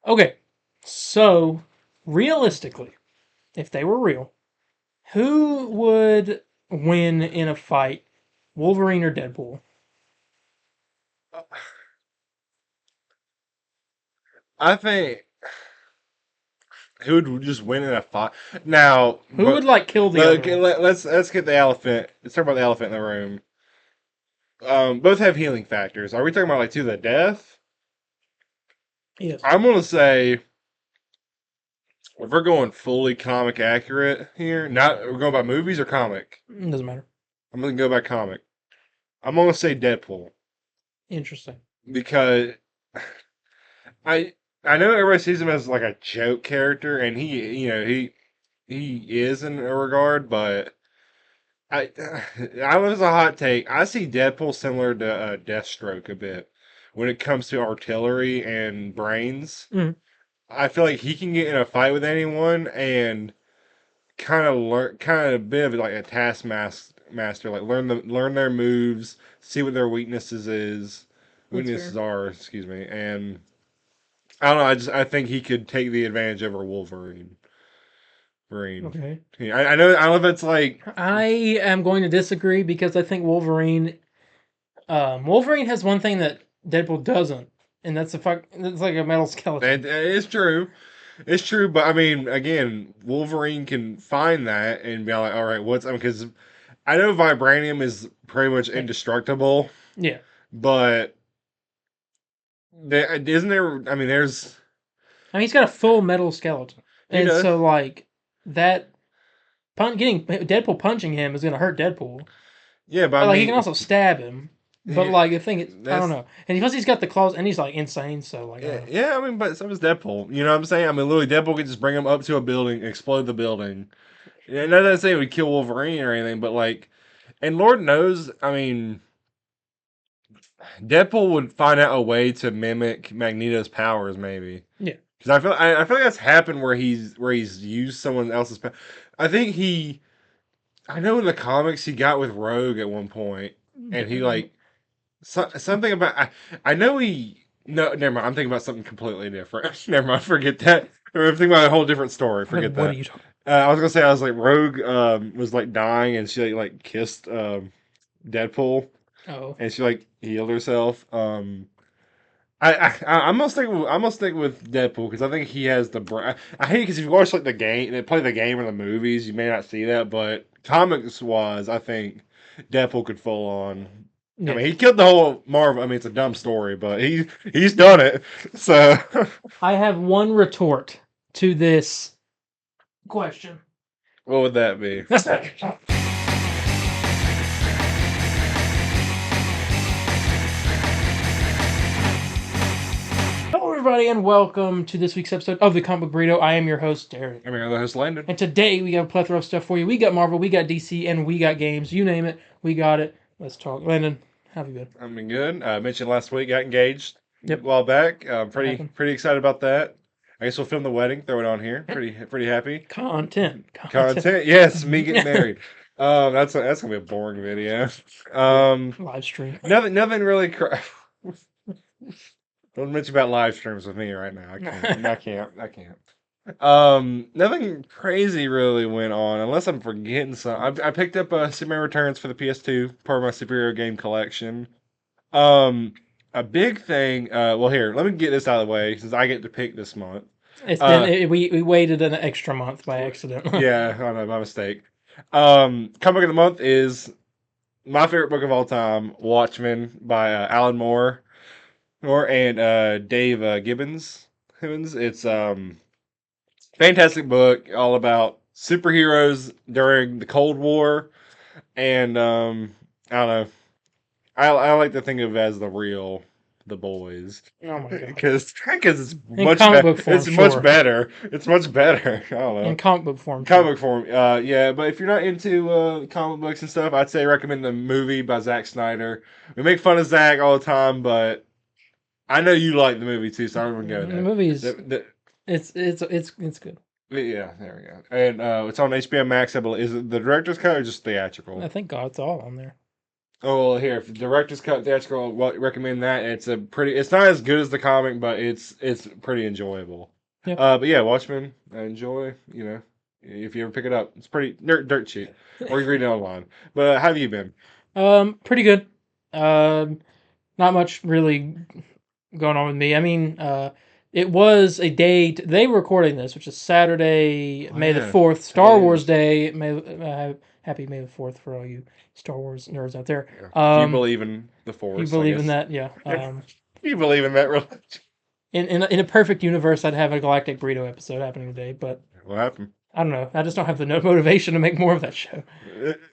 Okay, so realistically, if they were real, who would win in a fight, Wolverine or Deadpool? I think who would just win in a fight? Now, Who would but like kill the other one? let's get the elephant. Let's talk about the elephant in the room. Both have healing factors. Are we talking about like to the death? Yes, I'm gonna say if we're going fully comic accurate here, not we're going by movies or comic. doesn't matter. I'm gonna go by comic. I'm gonna say Deadpool Interesting. because I I know everybody sees him as like a joke character, and he is in a regard, but I I was a hot take. I see Deadpool similar to Deathstroke a bit when it comes to artillery and brains. Mm, I feel like he can get in a fight with anyone and kind of a bit of like a taskmaster, like learn their moves, see what their that's fair. weaknesses are, excuse me, and I don't know. I think he could take the advantage over Wolverine. Wolverine. Okay. Yeah, I know. I don't know if it's like I am going to disagree because I think Wolverine has one thing that Deadpool doesn't, and that's It's like a metal skeleton. it's true. It's true, but I mean, again, Wolverine can find that and be like, all right, what's because I know vibranium is pretty much Yeah. indestructible, Yeah. but isn't there? I mean, there's I mean, he's got a full metal skeleton, he and does. so like that getting Deadpool punching him is gonna hurt Deadpool. Yeah, but I But like he can mean, also stab him. But yeah, like the thing is, I don't that's know. And plus he's got the claws, and he's like insane. So like I don't yeah, know. yeah. I mean, but so is Deadpool. You know what I'm saying? I mean, literally, Deadpool could just bring him up to a building, explode the building. Yeah, not that saying we kill Wolverine or anything, but like, and Lord knows, I mean, Deadpool would find out a way to mimic Magneto's powers, maybe. Yeah. Because I feel like that's happened where he's used someone else's power. I think he I know in the comics he got with Rogue at one point, and Don't he remember. like something about I know he no never mind. I'm thinking about something completely different. Never mind. Forget that. I'm thinking about a whole different story. Forget What are that. you talking? I was gonna say I was like Rogue was like dying and she like kissed Deadpool Oh, and she like healed herself. I'm gonna stick with Deadpool because I think he has the brain. I hate because if you watch like the game, they play the game or the movies, you may not see that, but comics wise, I think Deadpool could full on. I yeah. mean, he killed the whole Marvel. I mean, it's a dumb story, but he's done it. So, I have one retort to this question. what would that be? Hello, everybody, and welcome to this week's episode of the Comic Book Burrito. I am your host, Darren. I mean, the host Landon. And today we got a plethora of stuff for you. We got Marvel, we got DC, and we got games. You name it, we got it. Let's talk. Landon, how have you been? I mean, good. I mentioned last week got engaged a Yep, while back. that happened. Pretty excited about that. I guess we'll film the wedding. Throw it on here. Pretty happy. Content. Content, yes, me getting married. That's gonna be a boring video. Yeah, Um, live stream. nothing really. Don't mention about live streams with me right now. I can't. I can't. Nothing crazy really went on unless I'm forgetting something. I picked up Superman Returns for the PS2, part of my superhero game collection. Um, a big thing. Well, here, let me get this out of the way since I get to pick this month. It's been Uh, we waited an extra month by accident. yeah, I know, my mistake. Comic of the month is my favorite book of all time, Watchmen by Alan Moore and Dave Gibbons. It's fantastic book, all about superheroes during the Cold War, and I don't know. I like to think of it as the boys Oh my god! because it's In much comic better. book form, It's much sure. better. It's much better. I don't In know. comic book form, sure. Comic form, yeah, but if you're not into comic books and stuff, I'd say recommend the movie by Zack Snyder. We make fun of Zack all the time, but I know you like the movie too, so I'm gonna go The there. movie's The, it's good. yeah, there we go. And it's on HBO Max. I believe is it the director's cut or just I theatrical? think God, it's all on there. Oh well, here, if the director's cut theatrical, well, recommend that. It's a pretty. It's not as good as the comic, but it's pretty enjoyable. Yeah. But yeah, Watchmen, I enjoy. You know, if you ever pick it up, it's pretty dirt cheap, or you can read it online. But how have you been? Pretty good. Not much really going on with me. I mean, it was a day. They were recording this, which is Saturday, Oh May the yeah, 4th, it Star Wars is. Day. Happy May the 4th for all you Star Wars nerds out there. Yeah. If you believe in the If you Force, I believe in guess. that, yeah. You believe in that religion. In a perfect universe, I'd have a Galactic Burrito episode happening today, but What happened? I don't know. I just don't have the motivation to make more of that show.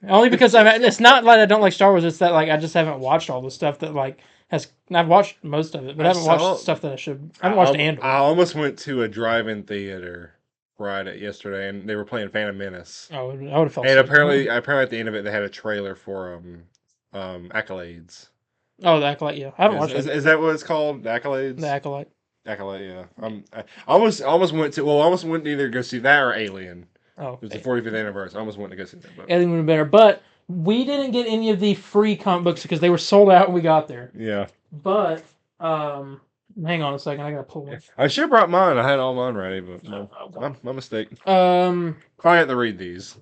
Only because it's not like I don't like Star Wars. It's that like I just haven't watched all the stuff that like has. I've watched most of it, but I I haven't watched saw. stuff that I should. I haven't watched I Andor. almost went to a drive-in theater yesterday, and they were playing Phantom Menace. Oh, I would have felt And sick. apparently at the end of it, they had a trailer for Accolades. Oh, the Acolyte. Yeah, I haven't watched that. Is that what it's called? The The Accolades? Acolyte. Acolyte, yeah. I almost went to. Well, I almost went to either go see that or Alien. Oh, It was the 45th anniversary. I almost went to go see that, but Alien would have been better, but we didn't get any of the free comic books because they were sold out when we got there. yeah. But hang on a second, I gotta pull one. I should have brought mine. I had all mine ready, but no, my mistake. I had to read these.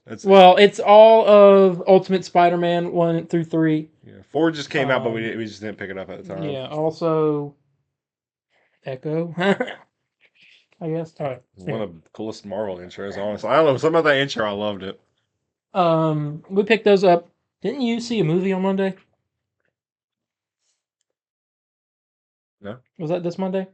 That's Well, it's all of Ultimate Spider-Man 1 through 3. yeah. 4 just came out, but Um, we just didn't pick it up at the time. Yeah, also Echo. I guess. All right. One of the coolest Marvel intros, honestly. I don't know, something about that intro, I loved it. We picked those up. Didn't you see a movie on Monday? No, Was that this Monday?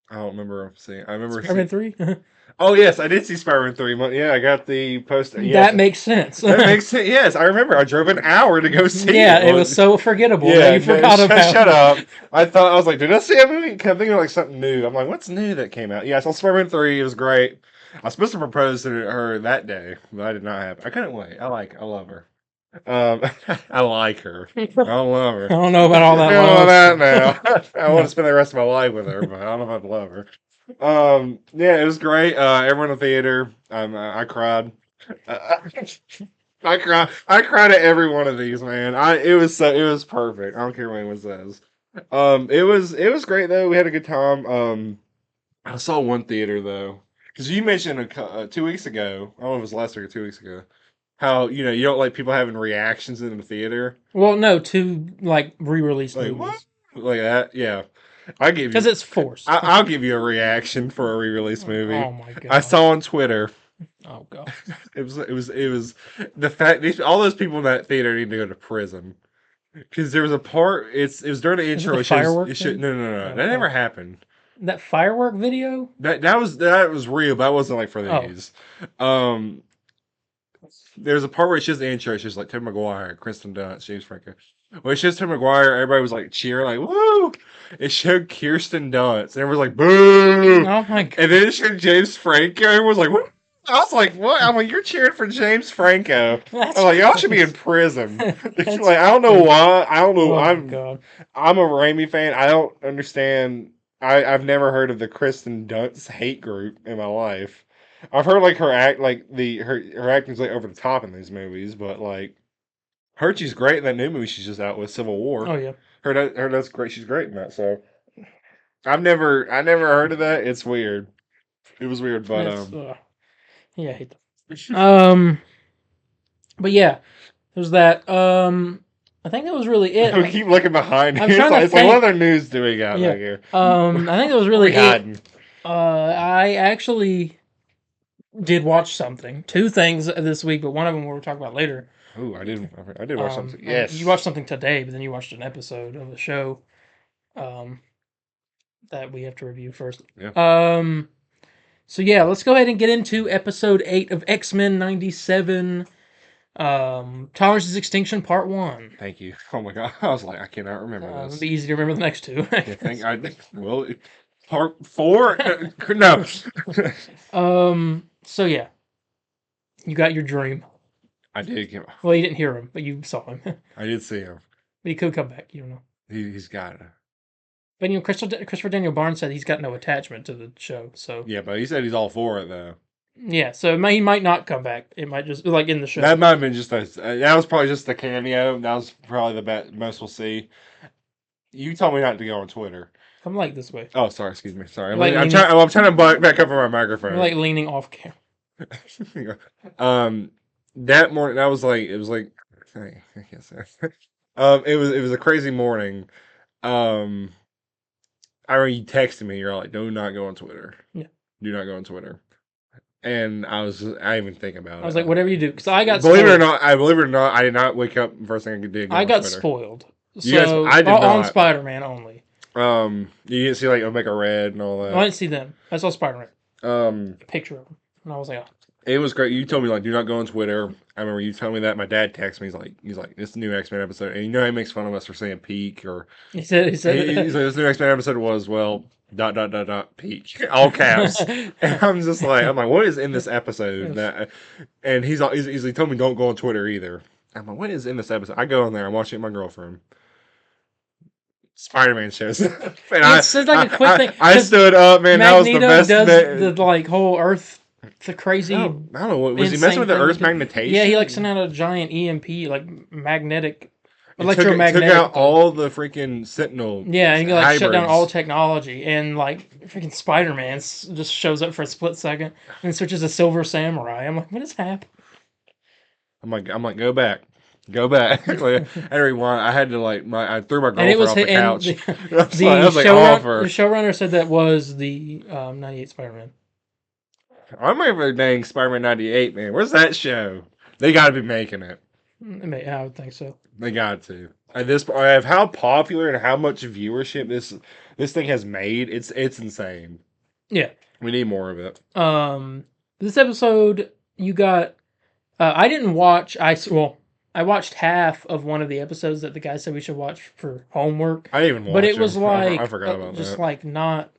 I don't remember seeing. I remember Spider-Man seeing. 3? Oh yes, I did see Spider-Man 3. Yeah, I got the poster. Yes, That makes sense. that makes sense. Yes, I remember. I drove an hour to go see Yeah, it. it was so forgettable that Yeah, you no, forgot about shut it. up. I was like, did I see a movie? I'm thinking of like something new. I'm like, what's new that came out? Yeah, I saw Spider-Man 3. It was great. I was supposed to propose to her that day, but I did not have. I couldn't wait. I love her. Um, I like her. I don't love her. I don't know about I all that don't know love that stuff. now. I want to spend the rest of my life with her, but I don't know if I love her. Yeah, it was great. Everyone in the theater. I cried. Uh, I cried. I cried at every one of these, man. It was perfect. I don't care what anyone says. It was great though. We had a good time. I saw one theater though, because you mentioned 2 weeks ago. I don't know if it was last week or 2 weeks ago. How you don't like people having reactions in the theater, Well, no, two like re-released like what, movies like that. Yeah, I give because you. it's forced. I'll give you a reaction for a re-release movie. Oh my I god. saw on Twitter. Oh god. It was the fact all those people in that theater need to go to prison because there was a part. It was during the Is it intro. the It shows firework it should thing? no, that Oh, never happened. that firework video? That was real. But that wasn't like for Oh. these. Um, there's a part where it shows the intro. It's just like Tim McGuire, Kristen Dunst, James Franco. When it shows Tim McGuire, everybody was like cheering, like "woo!" It showed Kirsten Dunst, and everyone was like "boo!" Oh my god. And then it showed James Franco, and everyone was like "what?" I was like, "What?" I'm like, "You're cheering for James Franco." That's I'm like, "Y'all should be in crazy. prison." That's Like, I don't know crazy. why. I don't know. Oh my I'm god. I'm a Raimi fan. I don't understand. I've never heard of the Kristen Dunst hate group in my life. I've heard like her act, like her acting's like over the top in these movies, but like heard she's great in that new movie she's just out with, Civil War. Oh yeah. Heard that's great. She's great in that. So I never heard of that. It's weird. It was weird, but It's yeah, I hate that. But yeah, there's that. I think that was really it. we keep looking behind. I'm It's trying to like what think. other news do we got Yeah. back here? I think that was What really we it. hiding? I actually did watch something. Two things this week, but one of them we'll talk about later. Ooh, I did watch something. And Yes, you watched something today, but then you watched an episode of the show um, that we have to review first. Yeah. So yeah, let's go ahead and get into episode 8 of X-Men 97. Tolerance is Extinction Part 1. Thank you. Oh my god, I was like, I cannot remember It'll this. be easy to remember the next two. Yeah, well, part 4. No. So yeah, you got your dream. I did get. Well, you didn't hear him, but you saw him. But I did see him. he could come back. You don't know. He's got it. But Christopher Daniel Barnes said he's got no attachment to the show. So Yeah, but he said he's all for it though. Yeah, so he might not come back. It might just like in the show. That might have been just a. That was probably just a cameo. That was probably the most we'll see. You told me not to go on Twitter. Come like this way. Oh, sorry. Excuse me. Sorry. You're like I'm leaning. trying. I'm trying to back up from my You're microphone. like leaning off camera. um, that morning, that was like it was like. I guess. It was a crazy morning. Um, I remember you texted me. You're like, "Do not go on Twitter. Yeah. Do not go on Twitter." And I didn't even think about I was it. like, whatever you do, because I got Believe it or spoiled. not, I did not wake up. First thing I did go I on got Twitter. spoiled. You guys, So I did on not. Spider-Man only. You didn't see like Omega Red and all No, I that. didn't see them. I saw Spider-Man. A picture of him, and I was like, oh. It was great. You told me like, do not go on Twitter. I remember you telling me that. My dad texted me. He's like, this new X Men episode, and you know he makes fun of us for saying peak or He said he's like, this new X Men episode was peak all caps. And I'm like, what is in this episode? And he told me don't go on Twitter either. I'm like, what is in this episode? I go on there. I'm watching it with my girlfriend. Spider-Man shows. And It's just like a quick thing. I stood up, man. That was the Magneto best. does the like whole Earth, the crazy. I don't know. Was he messing with the Earth's magnetation? Yeah, he like sent out a giant EMP, like magnetic, It electromagnetic. took out all the freaking Sentinel. Yeah, and he like shut down hybrids. all technology, and like freaking Spider-Man just shows up for a split second and switches to Silver Samurai. I'm like, what is happening? I'm like, go back. Go back. Like, everyone, I had to I threw my And it girlfriend was off the couch. the showrunner said that was the 98 Spider-Man. I remember dang Spider-Man 98, man. Where's that show? They got to be making it. I would think so. They got to. At this point, of how popular and how much viewership this thing has made, it's insane. Yeah. We need more of it. This episode, you got. I didn't watch. I watched half of one of the episodes that the guy said we should watch for homework. I didn't even watch but it was like I forgot about just that. like not.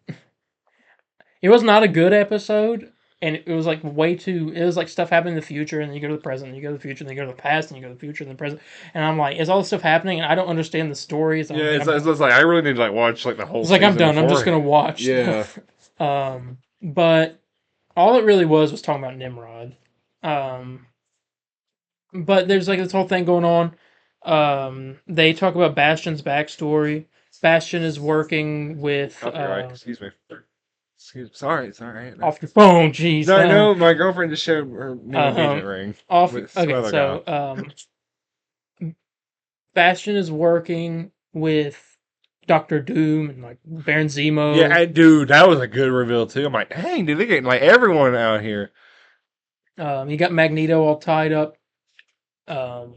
It was not a good episode, and it was like way too. It was like stuff happening in the future, and then you go to the present, and you go to the future, and then you go to the past, and you go to the future and the present. And I'm like, is all this stuff happening? And I don't understand the stories. Yeah, it's like I really need to like watch like the whole. It's like I'm done. I'm just gonna watch. Yeah. But all it really was talking about Nimrod. But there's like this whole thing going on. They talk about Bastion's backstory. Bastion is working with. Copyright. Excuse me. Sorry. Off your phone, jeez. No, my girlfriend just showed her new engagement ring. Okay, so Bastion is working with Doctor Doom and like Baron Zemo. Yeah, dude, that was a good reveal too. I'm like, dang, dude, they're getting like everyone out here. You got Magneto all tied up. And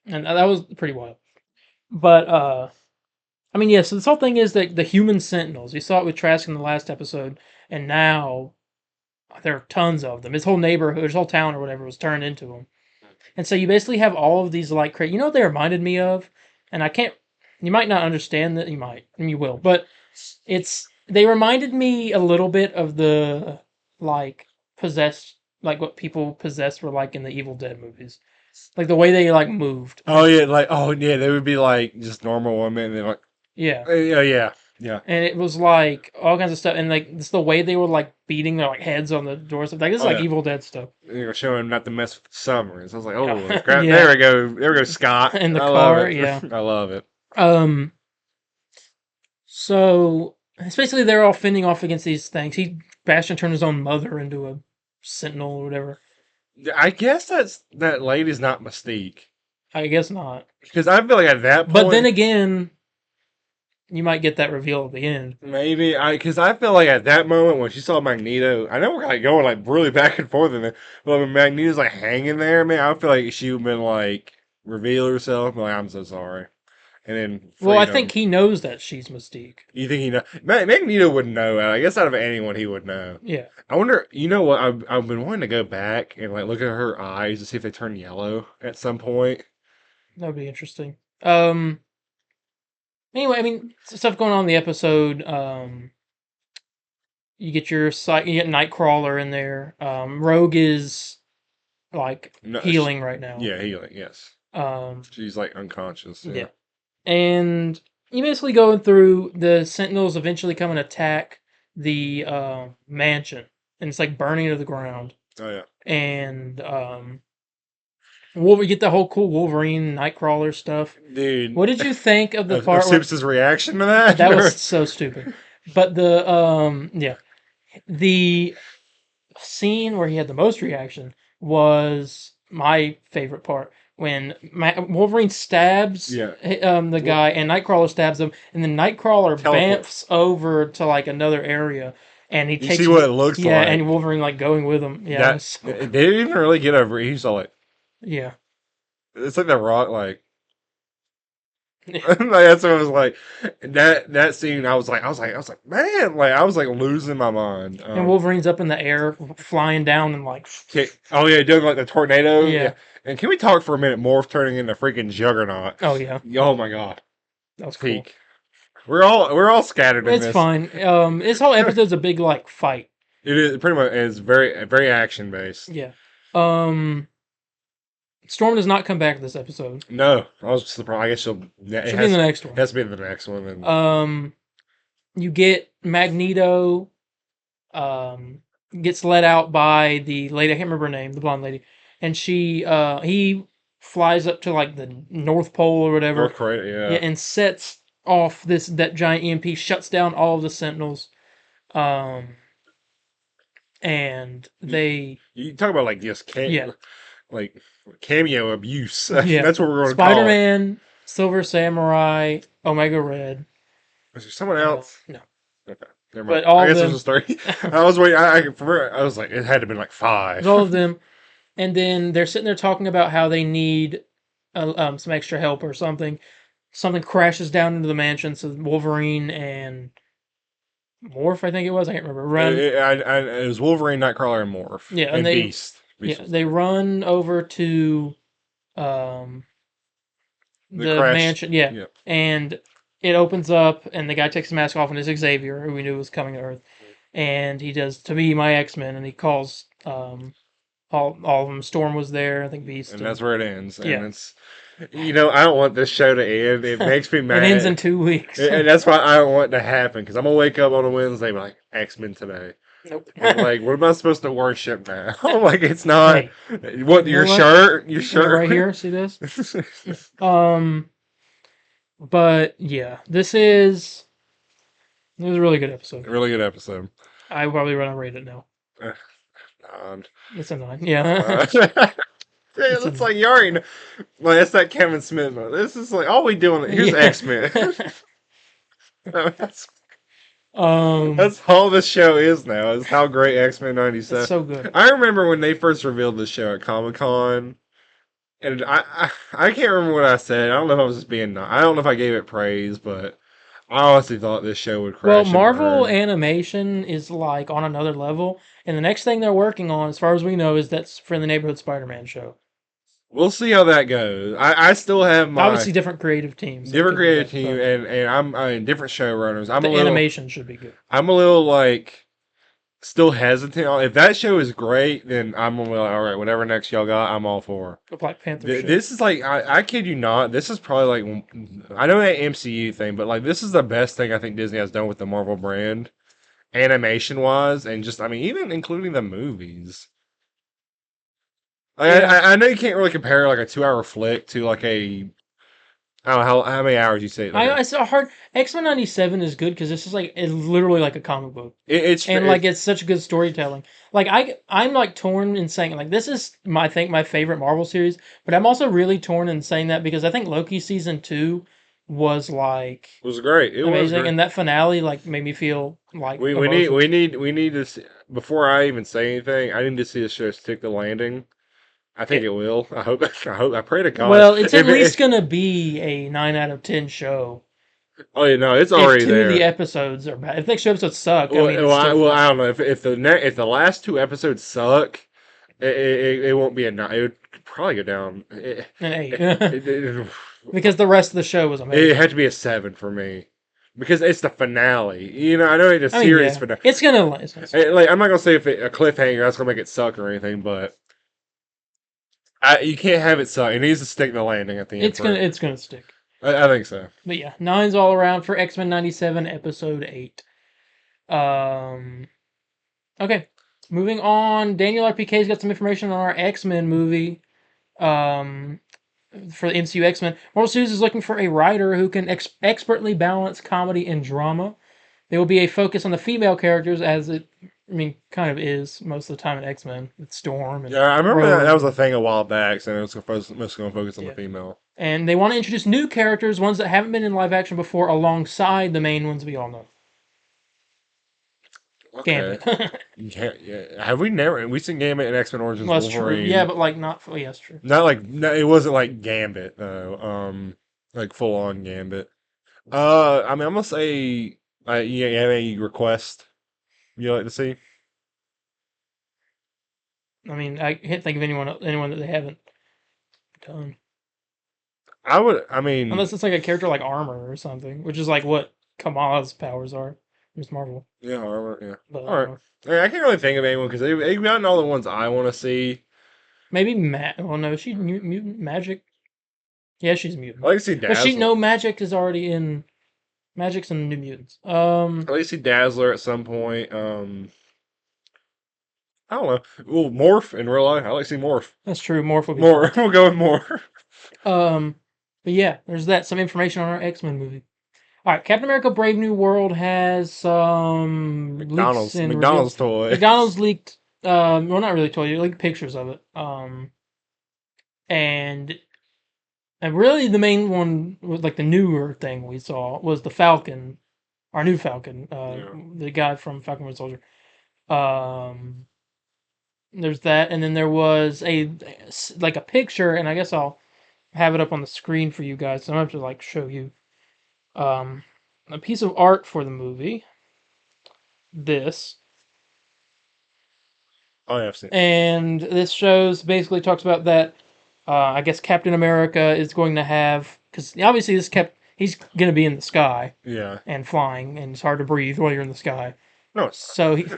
that was pretty wild. But I mean, yeah. So this whole thing is that the human Sentinels. You saw it with Trask in the last episode, and now there are tons of them. His whole neighborhood, his whole town, or whatever, was turned into them. And so you basically have all of these like you know what they reminded me of, and I can't. You might not understand that. You might, and you will. But they reminded me a little bit of the like possessed, like what people possessed were like in the Evil Dead movies. Like the way they like moved. Oh yeah, they would be like just normal women. And they're like, yeah, yeah. And it was like all kinds of stuff, and like it's the way they were like beating their like heads on the doors. Like this is like Evil Dead stuff. They were showing not to mess with the submarines. I was like, oh, Yeah. there we go, Scott. In the car, yeah. I love it. So it's basically they're all fending off against these things. Bastion turned his own mother into a sentinel or whatever. I guess that lady's not Mystique. I guess not. Because I feel like at that point. But then again, you might get that reveal at the end. Maybe because I feel like at that moment when she saw Magneto, I know we're like going like really back and forth in there, but when Magneto's like hanging there, man, I feel like she would have been like reveal herself, like I'm so sorry, and then well, I think he knows that she's Mystique. You think he knows? Magneto would know. I guess out of anyone, he would know. Yeah. I wonder. You know what? I've been wanting to go back and like look at her eyes to see if they turn yellow at some point. That would be interesting. Anyway, I mean, stuff going on in the episode. You get you get Nightcrawler in there. Rogue is like healing right now. Yeah, healing. Yes. She's like unconscious. Yeah. And you basically going through the Sentinels eventually come and attack the mansion, and it's like burning to the ground. Oh yeah, And we get the whole cool Wolverine Nightcrawler stuff. dude. What did you think of the Of part where Simpsons' reaction to that? that was so stupid? But the scene where he had the most reaction was my favorite part when Wolverine stabs Yeah. the guy and Nightcrawler stabs him, and then Nightcrawler Teleport. bamfs over to like another area, and he You takes see what it looks yeah, like. and Wolverine like going with him. Yeah, it That was so they cool. didn't even really get over it. He's all like, Yeah. it's like the Rock, like. Like, that's what I was like. That scene, I was like, man, like I was like losing my mind. And Wolverine's up in the air, flying down, and like, Oh yeah, doing like the tornado. yeah. And can we talk for a minute? Morph turning into freaking Juggernaut. Oh yeah, Oh my god, that was cool. peak. We're all scattered in It's this. fine. This whole episode's a big like fight. It is pretty much. It's very action based. Yeah. Storm does not come back this episode. No, I was surprised. I guess She'll be in the next one. Has to be in the next one. And You get Magneto. Gets let out by the lady. I can't remember her name, the blonde lady, and he flies up to like the North Pole or whatever. North Korea, Yeah, and sets off that giant EMP, shuts down all of the Sentinels. And they you talk about like just like cameo abuse. yeah, That's what we're going to call it. Spider-Man, Silver Samurai, Omega Red. Was there someone else? No. Okay. Never But mind. all I guess of there's a story. I was waiting. I was like, it had to have been like 5. all of them. And then they're sitting there talking about how they need some extra help or something. Something crashes down into the mansion, so Wolverine and Morph, I think it was. I can't remember. Run. It was Wolverine, Nightcrawler, and Morph. Yeah, and they Beast. yeah they run over to the crash. mansion. Yeah, and it opens up, and the guy takes the mask off, and it's Xavier, who we knew was coming to Earth, and he does to be my X-Men, and he calls all of them. Storm was there, I think Beast, and that's where it ends. And yeah. it's, I don't want this show to end. It makes me mad. It ends in 2 weeks. And that's why I don't want it to happen, because I'm going to wake up on a Wednesday and be like, X-Men today. Nope. And like, what am I supposed to worship now? Like, it's not. Hey, what, your shirt? Your shirt? Right here, see this? But yeah, this was a really good episode. Really good episode. I probably rate it now. 9. It's a 9. Yeah. It looks like you already know. Like, it's that Kevin Smith. This is like, all we doing. Here's Yeah. X-Men. that's Um, all this show is now. Is how great X-Men '97. it's so good. I remember when they first revealed the show at Comic-Con, and I can't remember what I said. I don't know if I was just being. I don't know if I gave it praise, but I honestly thought this show would crash. Well, and Marvel burn. animation is like on another level, and the next thing they're working on, as far as we know, is that Friendly Neighborhood Spider-Man show. We'll see how that goes. I still have my Obviously different creative teams. different creative team, and I'm different showrunners. The animation should be good. I'm a little like still hesitant. If that show is great, then I'm gonna be like, all right, whatever next y'all got, I'm all for. The Black Panther show. This is like I kid you not. This is probably like I know that MCU thing, but like this is the best thing I think Disney has done with the Marvel brand, animation wise, and just even including the movies. Like, Yeah. I know you can't really compare like a 2-hour flick to like a I don't know how many hours you say. I saw hard X-Men '97 is good because this is like it's literally like a comic book, it's such good storytelling. Like I'm like torn in saying like this is I think my favorite Marvel series, but I'm also really torn in saying that because I think Loki season 2 was like it was great. It amazing, was great. and that finale like made me feel like we need to see, before I even say anything. I need to see the show stick the landing. I think it will. I hope. I pray to God. Well, it's at least gonna be a 9 out of 10 show. Oh yeah, no, it's already if two there. of the episodes are bad. If the next 2 episodes suck, Well, I mean, I don't know if the last 2 episodes suck, it won't be a 9. It would probably go down an 8 because the rest of the show was amazing. It had to be a 7 for me. Because it's the finale, I know it's a serious finale. It's gonna last. Like I'm not gonna say if a cliffhanger that's gonna make it suck or anything, but you can't have it suck. It needs to stick the landing at the end. It's gonna stick. I think so. But yeah, 9s all around for X-Men '97 episode 8. Okay, Moving on, Daniel RPK's got some information on our X-Men movie. Um, for the MCU X-Men, Marvel Studios is looking for a writer who can expertly balance comedy and drama. There will be a focus on the female characters, as it, I mean, kind of is most of the time in X-Men with Storm and Yeah, I remember that Rogue. was a thing a while back, so it was mostly going to focus on the Yeah. female. And they want to introduce new characters, ones that haven't been in live action before, alongside the main ones we all know. Okay. Gambit. Yeah, yeah. Have we never? We seen Gambit in X Men Origins Well, that's true. Yeah, Wolverine. but like not. Oh, yeah, that's true. Not like no, it wasn't like Gambit though. Like full on Gambit. I mean, I'm gonna say, you have any request you like to see? I mean, I can't think of anyone that they haven't done, I would. I mean, unless it's like a character like Armor or something, which is like what Kamala's powers are. Miss Marvel, yeah, Armor, yeah. but All right. Yeah, I can't really think of anyone because they've gotten all the ones I want to see. maybe Matt. Oh no, she's mutant magic. Yeah, she's I mutant. like to see But she Dazzler. no magic is already in Magic's in New Mutants. I like to see Dazzler at some point. I don't know. Ooh, Morph in real life. I like to see Morph. That's true. Morph would be More. fun. We'll go with more. But yeah, there's that. Some information on our X-Men movie. All right, Captain America: Brave New World has some leaks and reveals. McDonald's toy. McDonald's leaked. Well, not really told you. Leaked pictures of it. And really the main one was like the newer thing we saw was the Falcon, our new Falcon. Yeah. The guy from Falcon Winter Soldier. Um, there's that, and then there was like a picture, and I guess I'll have it up on the screen for you guys. So I don't have to like show you um, a piece of art for the movie. This. Oh yeah, I've seen. And this shows basically talks about that. I guess Captain America is going to have because obviously he's going to be in the sky Yeah. and flying, and it's hard to breathe while you're in the sky. No. So he's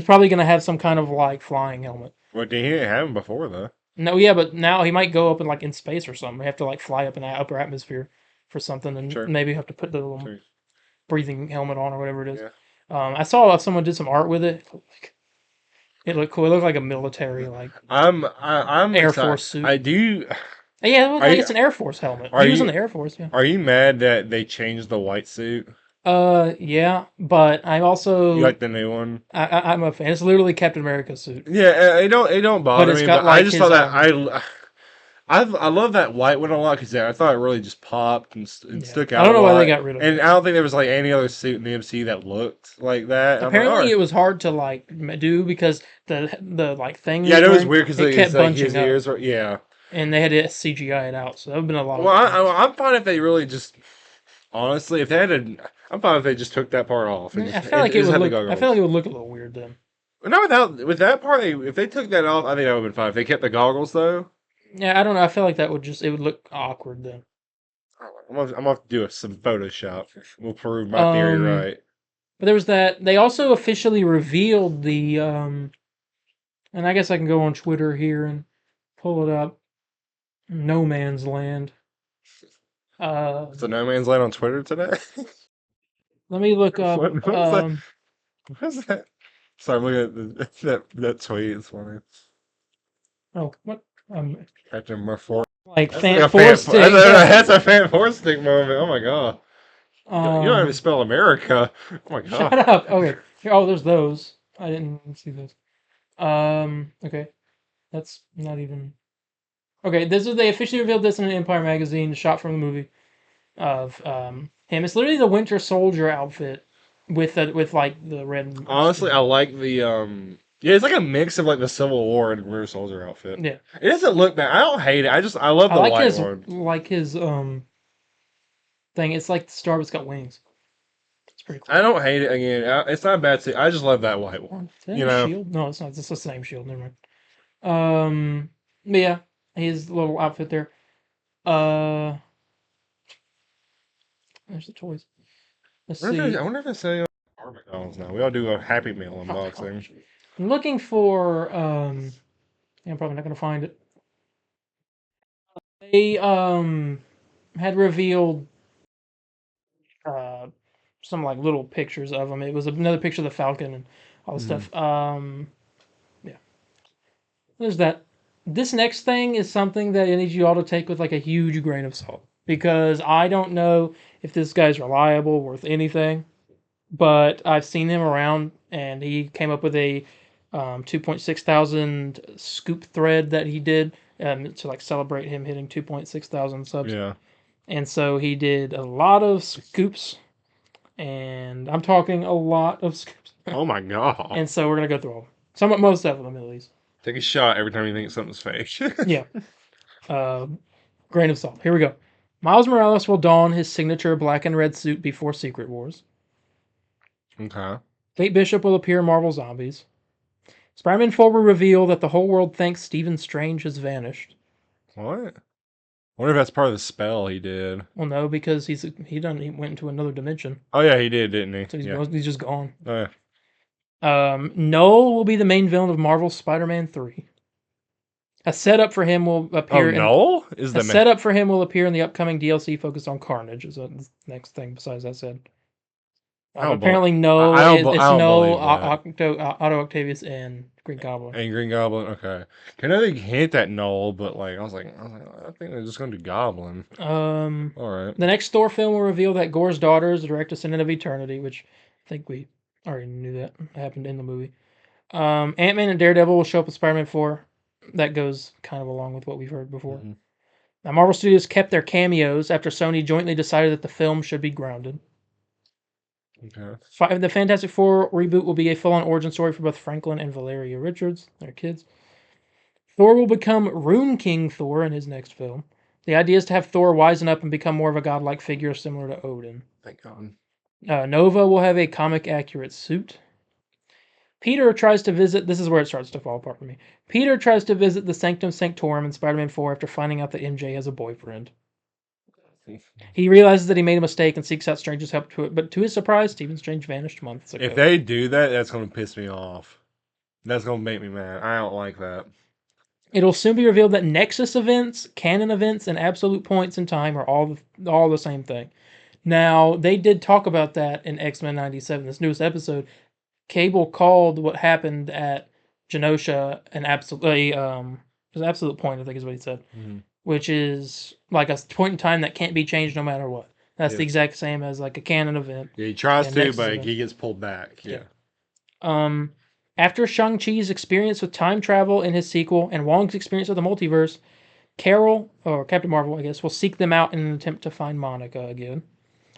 probably going to have some kind of like flying helmet. Well, he didn't have him before though. No, yeah, but now he might go up in space or something. They have to like fly up in the upper atmosphere for something, and Sure. maybe have to put the little Sure. breathing helmet on or whatever it is. Yeah. I saw someone did some art with it. It looked cool. It looked like a military like I'm Air excited. Force suit. I do. Yeah, it looks Are like you it's an Air Force helmet. are He was in you the Air Force, yeah. are you mad that they changed the white suit? Yeah, but I'm You also like the new one? I'm a fan. It's literally Captain America's suit, Yeah, it don't but bother it's me, got but I like just his thought that I love that white one a lot because I thought it really just popped and yeah. stuck I out don't a know why they lot. got rid of And it. I don't think there was like any other suit in the MC that looked like that. I'm like, all Apparently, right. it was hard to like do because the like thing he Yeah, was it was wearing, weird because it kept it's like his bunching up, ears were, yeah. and they had to CGI it out. So that would have been a lot Well, of points. I'm fine if they really just, honestly, if they had I'm fine if they just took that part off and I just, feel and like it just would had the look. I feel goggles. like it would look a little weird then. No, with that part, if they took that off, I think that would have been fine. If they kept the goggles though, Yeah, I don't know. I feel like that would just it would look awkward then. I'm gonna have to do some Photoshop. We'll prove my theory Um, right. but there was that. They also officially revealed the and I guess I can go on Twitter here and pull it up. No Man's Land. So No Man's Land on Twitter today. Let me look up. What's that? What's that? Sorry, I'm looking at that tweet. It's funny. Oh, what? Captain Murphy. Like That's like fan a four fan. stick. That's a fan four stick moment. Oh my god. You don't even Um, spell America. Oh my shut god. up. Okay. Here, oh, there's those. I didn't see those. Okay. That's not even. Okay, this is they officially revealed this in an Empire magazine, shot from the movie of him. It's literally the Winter Soldier outfit with like the red. Honestly, skin. I like the Yeah, it's like a mix of like the Civil War and Winter Soldier outfit. Yeah, It doesn't look bad. I don't hate it. I love I the like white his one. thing. It's like the star that's got wings. It's pretty cool. I don't hate it again. It's not bad. I just love that white one. Is that You his know. shield? No, it's not. It's the same shield. Never mind. But yeah, his little outfit there. Uh, there's the toys. Let's see. I wonder if it's selling on McDonald's now. We all do a Happy Meal Oh, unboxing. I'm looking for yeah, I'm probably not gonna find it. They had revealed some like little pictures of him. It was another picture of the Falcon and all the Mhm. stuff. Yeah, there's that. This next thing is something that I need you all to take with like a huge grain of salt because I don't know if this guy's reliable, worth anything, but I've seen him around, and he came up with a 2.6 thousand scoop thread that he did to like celebrate him hitting 2.6 thousand subs. Yeah. And so he did a lot of scoops, and I'm talking a lot of scoops. Oh my god. And so we're gonna go through all of them. Some, most of them at least. Take a shot every time you think something's fake. Yeah. Uh, grain of salt. Here we go. Miles Morales will don his signature black and red suit before Secret Wars. Okay. Kate Bishop will appear in Marvel Zombies. Spider-Man 4 will reveal that the whole world thinks Stephen Strange has vanished. What? I wonder if that's part of the spell he did. Well, no, because he went into another dimension, Oh yeah, he did, didn't he? so Yeah. he's just gone. Oh, yeah. Noel will be the main villain of Marvel's Spider-Man 3. A setup for him will Oh, appear Noel is a the man. setup for him will appear in the upcoming DLC focused on Carnage. Is the next thing besides that said. I don't. Apparently, I it's don't Noel, believe that. Otto Octavius, and Green Goblin. And Green Goblin. Okay. I know they hint at Noel, but like I think they're just going to do Goblin. Um, All right. the next Thor film will reveal that Gore's daughter is the direct descendant of Eternity, which I think we already knew that happened in the movie. Ant-Man and Daredevil will show up in Spider-Man 4. That goes kind of along with what we've heard before. Mhm. Now, Marvel Studios kept their cameos after Sony jointly decided that the film should be grounded. Okay. The Fantastic Four reboot will be a full-on origin story for both Franklin and Valeria Richards, their kids. Thor will become Rune King Thor in his next film. The idea is to have Thor wisen up and become more of a godlike figure similar to Odin. Thank God. Nova will have a comic-accurate suit. Peter tries to visit. This is where it starts to fall apart for me. Peter tries to visit the Sanctum Sanctorum in Spider-Man 4 after finding out that MJ has a boyfriend. He realizes that he made a mistake and seeks out Strange's help to it, but to his surprise, Stephen Strange vanished months ago. If they do that, that's going to piss me off. That's going to make me mad. I don't like that. It'll soon be revealed that Nexus events, canon events, and absolute points in time are all the same thing. Now, they did talk about that in X-Men 97, this newest episode. Cable called what happened at Genosha an absolute point, I think is what he said, which is like a point in time that can't be changed no matter what. That's the Yes. exact same as like a canon event. Yeah, he tries and to, Nexus but event. he gets pulled back. Yeah. After Shang-Chi's experience with time travel in his sequel and Wong's experience with the multiverse, Carol, or Captain Marvel, I guess, will seek them out in an attempt to find Monica again.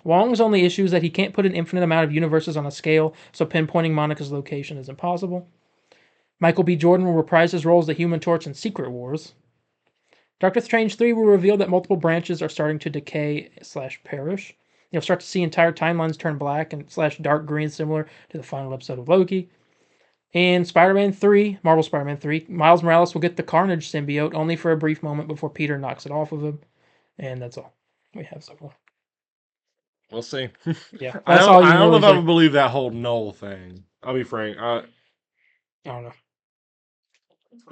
Wong's only issue is that he can't put an infinite amount of universes on a scale, so pinpointing Monica's location is impossible. Michael B. Jordan will reprise his role as the Human Torch in Secret Wars. Doctor Strange 3 will reveal that multiple branches are starting to decay / perish. You'll start to see entire timelines turn black and / dark green, similar to the final episode of Loki. In Spider-Man 3, Marvel Spider-Man 3, Miles Morales will get the Carnage symbiote only for a brief moment before Peter knocks it off of him. And that's all we have so far. We'll see. Yeah, that's all you I don't know really if I say. would believe that whole Noel thing. I'll be frank. I don't know.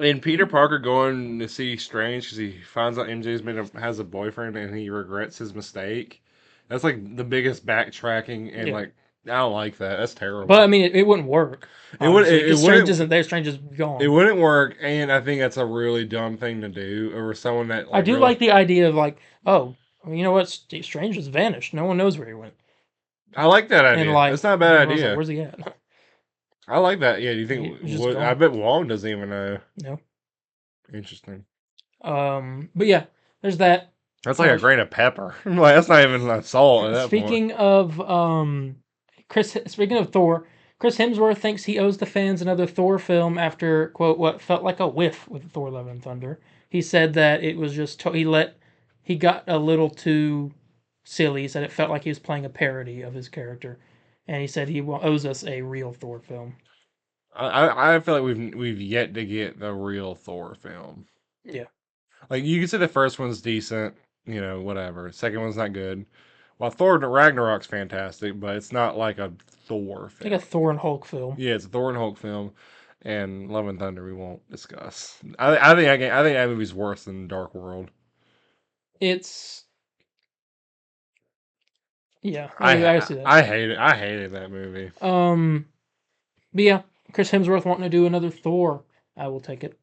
And Peter Parker going to see Strange because he finds out has a boyfriend and he regrets his mistake. That's like the biggest backtracking, and Yeah. like I don't like that. That's terrible. But I mean, it wouldn't work. It would. Honestly, It because Strange wouldn't. isn't there. Strange is gone. It wouldn't work, and I think that's a really dumb thing to do over someone that. I do really, like the idea of like, oh, you know what? Strange has vanished. No one knows where he went. I like that idea. And like, That's not a bad everyone's like, idea. where's he at? I like that. Yeah. Do you think? He's just I gone. bet Wong doesn't even know. No. Interesting. But yeah, there's that. That's like a grain of pepper. Like that's not even like salt at that point. Speaking of Thor, Chris Hemsworth thinks he owes the fans another Thor film after quote what felt like a whiff with Thor: Love and Thunder. He said that it was just he got a little too silly. He said it felt like he was playing a parody of his character, and he said he owes us a real Thor film. I feel like we've yet to get the real Thor film. Yeah. Like you can say the first one's decent, whatever. Second one's not good. While Thor Ragnarok's fantastic, but it's not like a Thor film. Like a Thor and Hulk film. Yeah, it's a Thor and Hulk film, and Love and Thunder we won't discuss. I think that movie's worse than Dark World. It's Yeah, I see that. I hate it. I hated that movie. But yeah, Chris Hemsworth wanting to do another Thor. I will take it.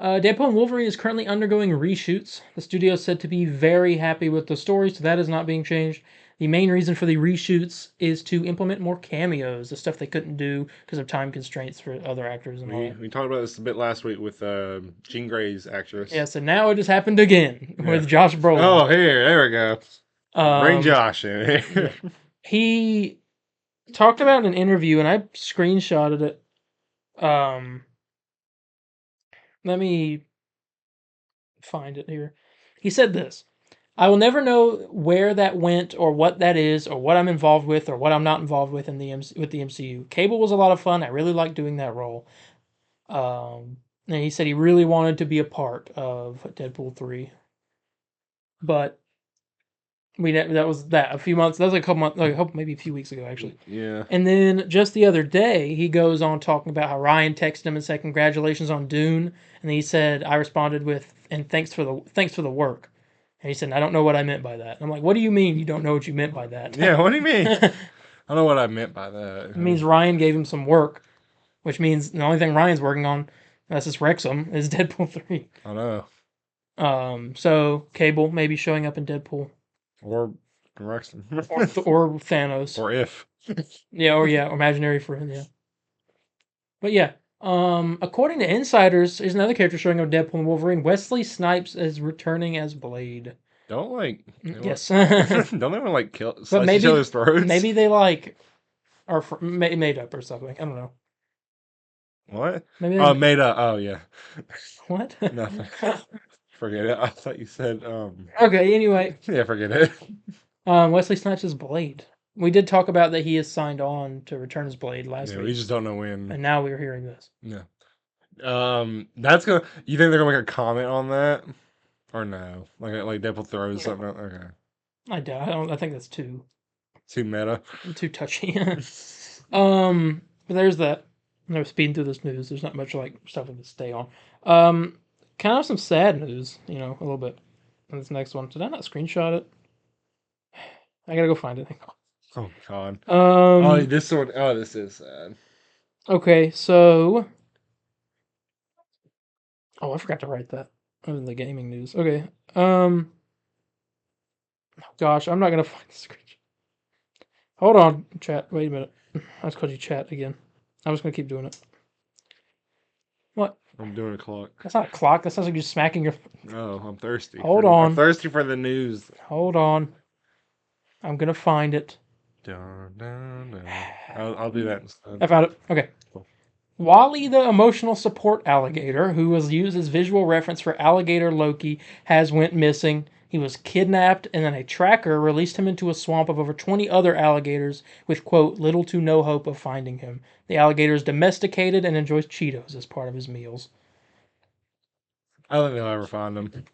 Deadpool and Wolverine is currently undergoing reshoots. The studio is said to be very happy with the story, so that is not being changed. The main reason for the reshoots is to implement more cameos, the stuff they couldn't do because of time constraints for other actors and all that. We talked about this a bit last week with Jean Grey's actress. Yeah, so now it has happened again Yeah. with Josh Brolin. Oh, there we go. Bring Um, Josh in. yeah. He talked about in an interview, and I screenshotted it. Let me find it here. He said this: I will never know where that went or what that is or what I'm involved with or what I'm not involved with in with the MCU. Cable was a lot of fun. I really liked doing that role. And he said he really wanted to be a part of Deadpool 3. But that was that a few months. That was like a couple months, like a couple, maybe a few weeks ago actually. Yeah. And then just the other day, he goes on talking about how Ryan texted him and said congratulations on Dune, and he said I responded with and thanks for the work. And he said I don't know what I meant by that. And I'm like, what do you mean you don't know what you meant by that? Yeah, what do you mean? It I don't know what I meant by that. means Ryan gave him some work, which means the only thing Ryan's working on, unless it's Wrexham, is Deadpool 3. I know. So Cable maybe showing up in Deadpool Or Rexton. or Thanos. Or if. Yeah, or imaginary friend, yeah. But yeah, according to insiders, there's another character showing up in Deadpool and Wolverine. Wesley Snipes is returning as Blade. Don't like. Yes, Don't they want to like kill, but slice each other's throats? maybe they like are made up or something. I don't know. What? Maybe Oh, made up. Oh, yeah. what? Nothing. Forget it. I thought you said. Okay. Anyway, Yeah, forget it. Wesley Snipes is Blade. We did talk about that he is signed on to return as Blade last Yeah, week, we just don't know when. and now we're hearing this. Yeah. That's gonna. You think they're gonna make a comment on that, or no? Like Deadpool throws something out. Okay. I doubt. I think that's too Too meta. touchy. But there's that. I'm speeding through this news. There's not much like stuff to stay on. Kind of some sad news, a little bit. On this next one, did I not screenshot it? I gotta go find it. Oh God. Um. This one. Oh, this is sad. Okay, so. Oh, I forgot to write that. In the gaming news. Okay. Gosh, I'm not gonna find the screenshot. Hold on, chat. Wait a minute. I just called you chat again. I'm just gonna keep doing it. What? I'm doing a clock. That's not a clock. That sounds like you're smacking your. Oh, I'm thirsty. Hold on. I'm thirsty for the news. Hold on. I'm gonna find it. Dun, dun, dun. I'll do that instead. I found it. Okay. Cool. Wally the emotional support alligator, who was used as visual reference for alligator Loki, has went missing. He was kidnapped, and then a tracker released him into a swamp of over 20 other alligators with, quote, little to no hope of finding him. The alligator is domesticated and enjoys Cheetos as part of his meals. I don't think they'll ever find him.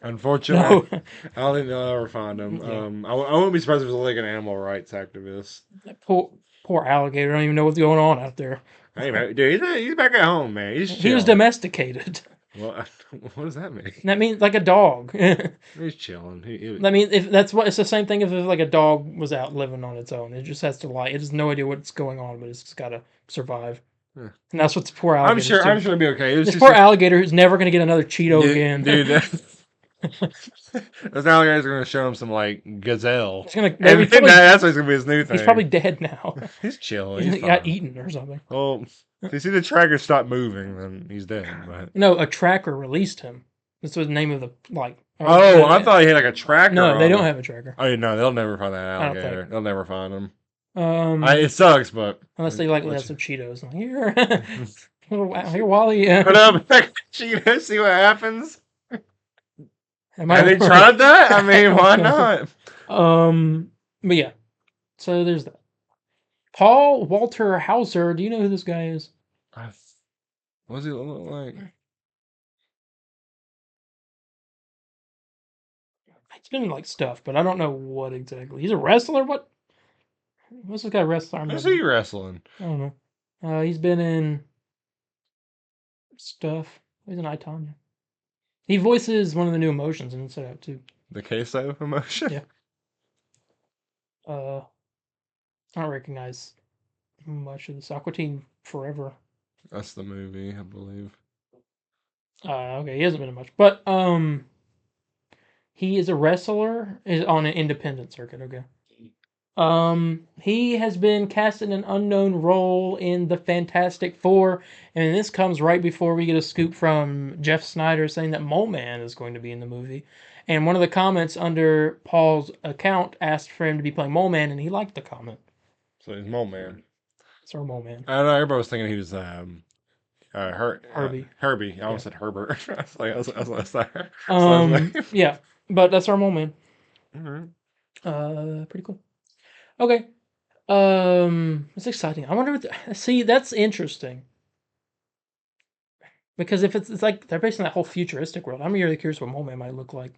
Unfortunately, No. I don't think they'll ever find him. Yeah. I wouldn't be surprised if it was like an animal rights activist. Poor alligator. I don't even know what's going on out there. Hey, man, dude, he's back at home, man. He's He was chilling. domesticated. Well, what does that mean? That means like a dog. He's chilling. I mean, if that's what it's the same thing if like a dog was out living on its own. It just has to lie. It has no idea what's going on, but it's just got to survive. Yeah. And that's what this poor alligator. I'm sure it'll be okay. This poor alligator who's never going to get another Cheeto again. Dude. Those alligators are gonna show him some like gazelle. It's gonna. And Probably, that's what's gonna be his new thing. He's probably dead now. He's chilling. He He's got fine. eaten or something. Well, if you see the tracker stop moving, then he's dead. But No, a tracker released him. This was the name of the like. oh, I thought he had like a tracker. No, they don't have a tracker. Oh no, they'll never find that I don't alligator. think. They'll never find him. It sucks, but unless they like let some Cheetos. Like, here, Wally. Put up a Cheetos, see what happens. Have they tried that? I mean, why not? But yeah. So there's that. Paul Walter Hauser. Do you know who this guy is? What does he look like? He's been in like stuff, but I don't know what exactly. He's a wrestler. What's this guy wrestler? Who's he wrestling? I don't know. He's been in stuff. He's in I, Tonya. He voices one of the new emotions in Inside Out too. The queso emotion? Yeah. I don't recognize much of this. Aqua Teen Forever. That's the movie, I believe. Okay, he hasn't been in much, but he is a wrestler is on an independent circuit. Okay. He has been cast in an unknown role in the Fantastic Four, and this comes right before we get a scoop from Jeff Snyder saying that Mole Man is going to be in the movie. And one of the comments under Paul's account asked for him to be playing Mole Man, and he liked the comment. So he's Mole Man. It's our Mole Man. I don't know. Everybody was thinking he was Herbie. Herbie. I almost Yeah. said Herbert. I was like, Yeah, but that's our Mole Man. alright. Pretty cool. Okay. It's exciting. I wonder what. See, that's interesting. Because if it's like they're based on that whole futuristic world, I'm really curious what Mole Man might look like.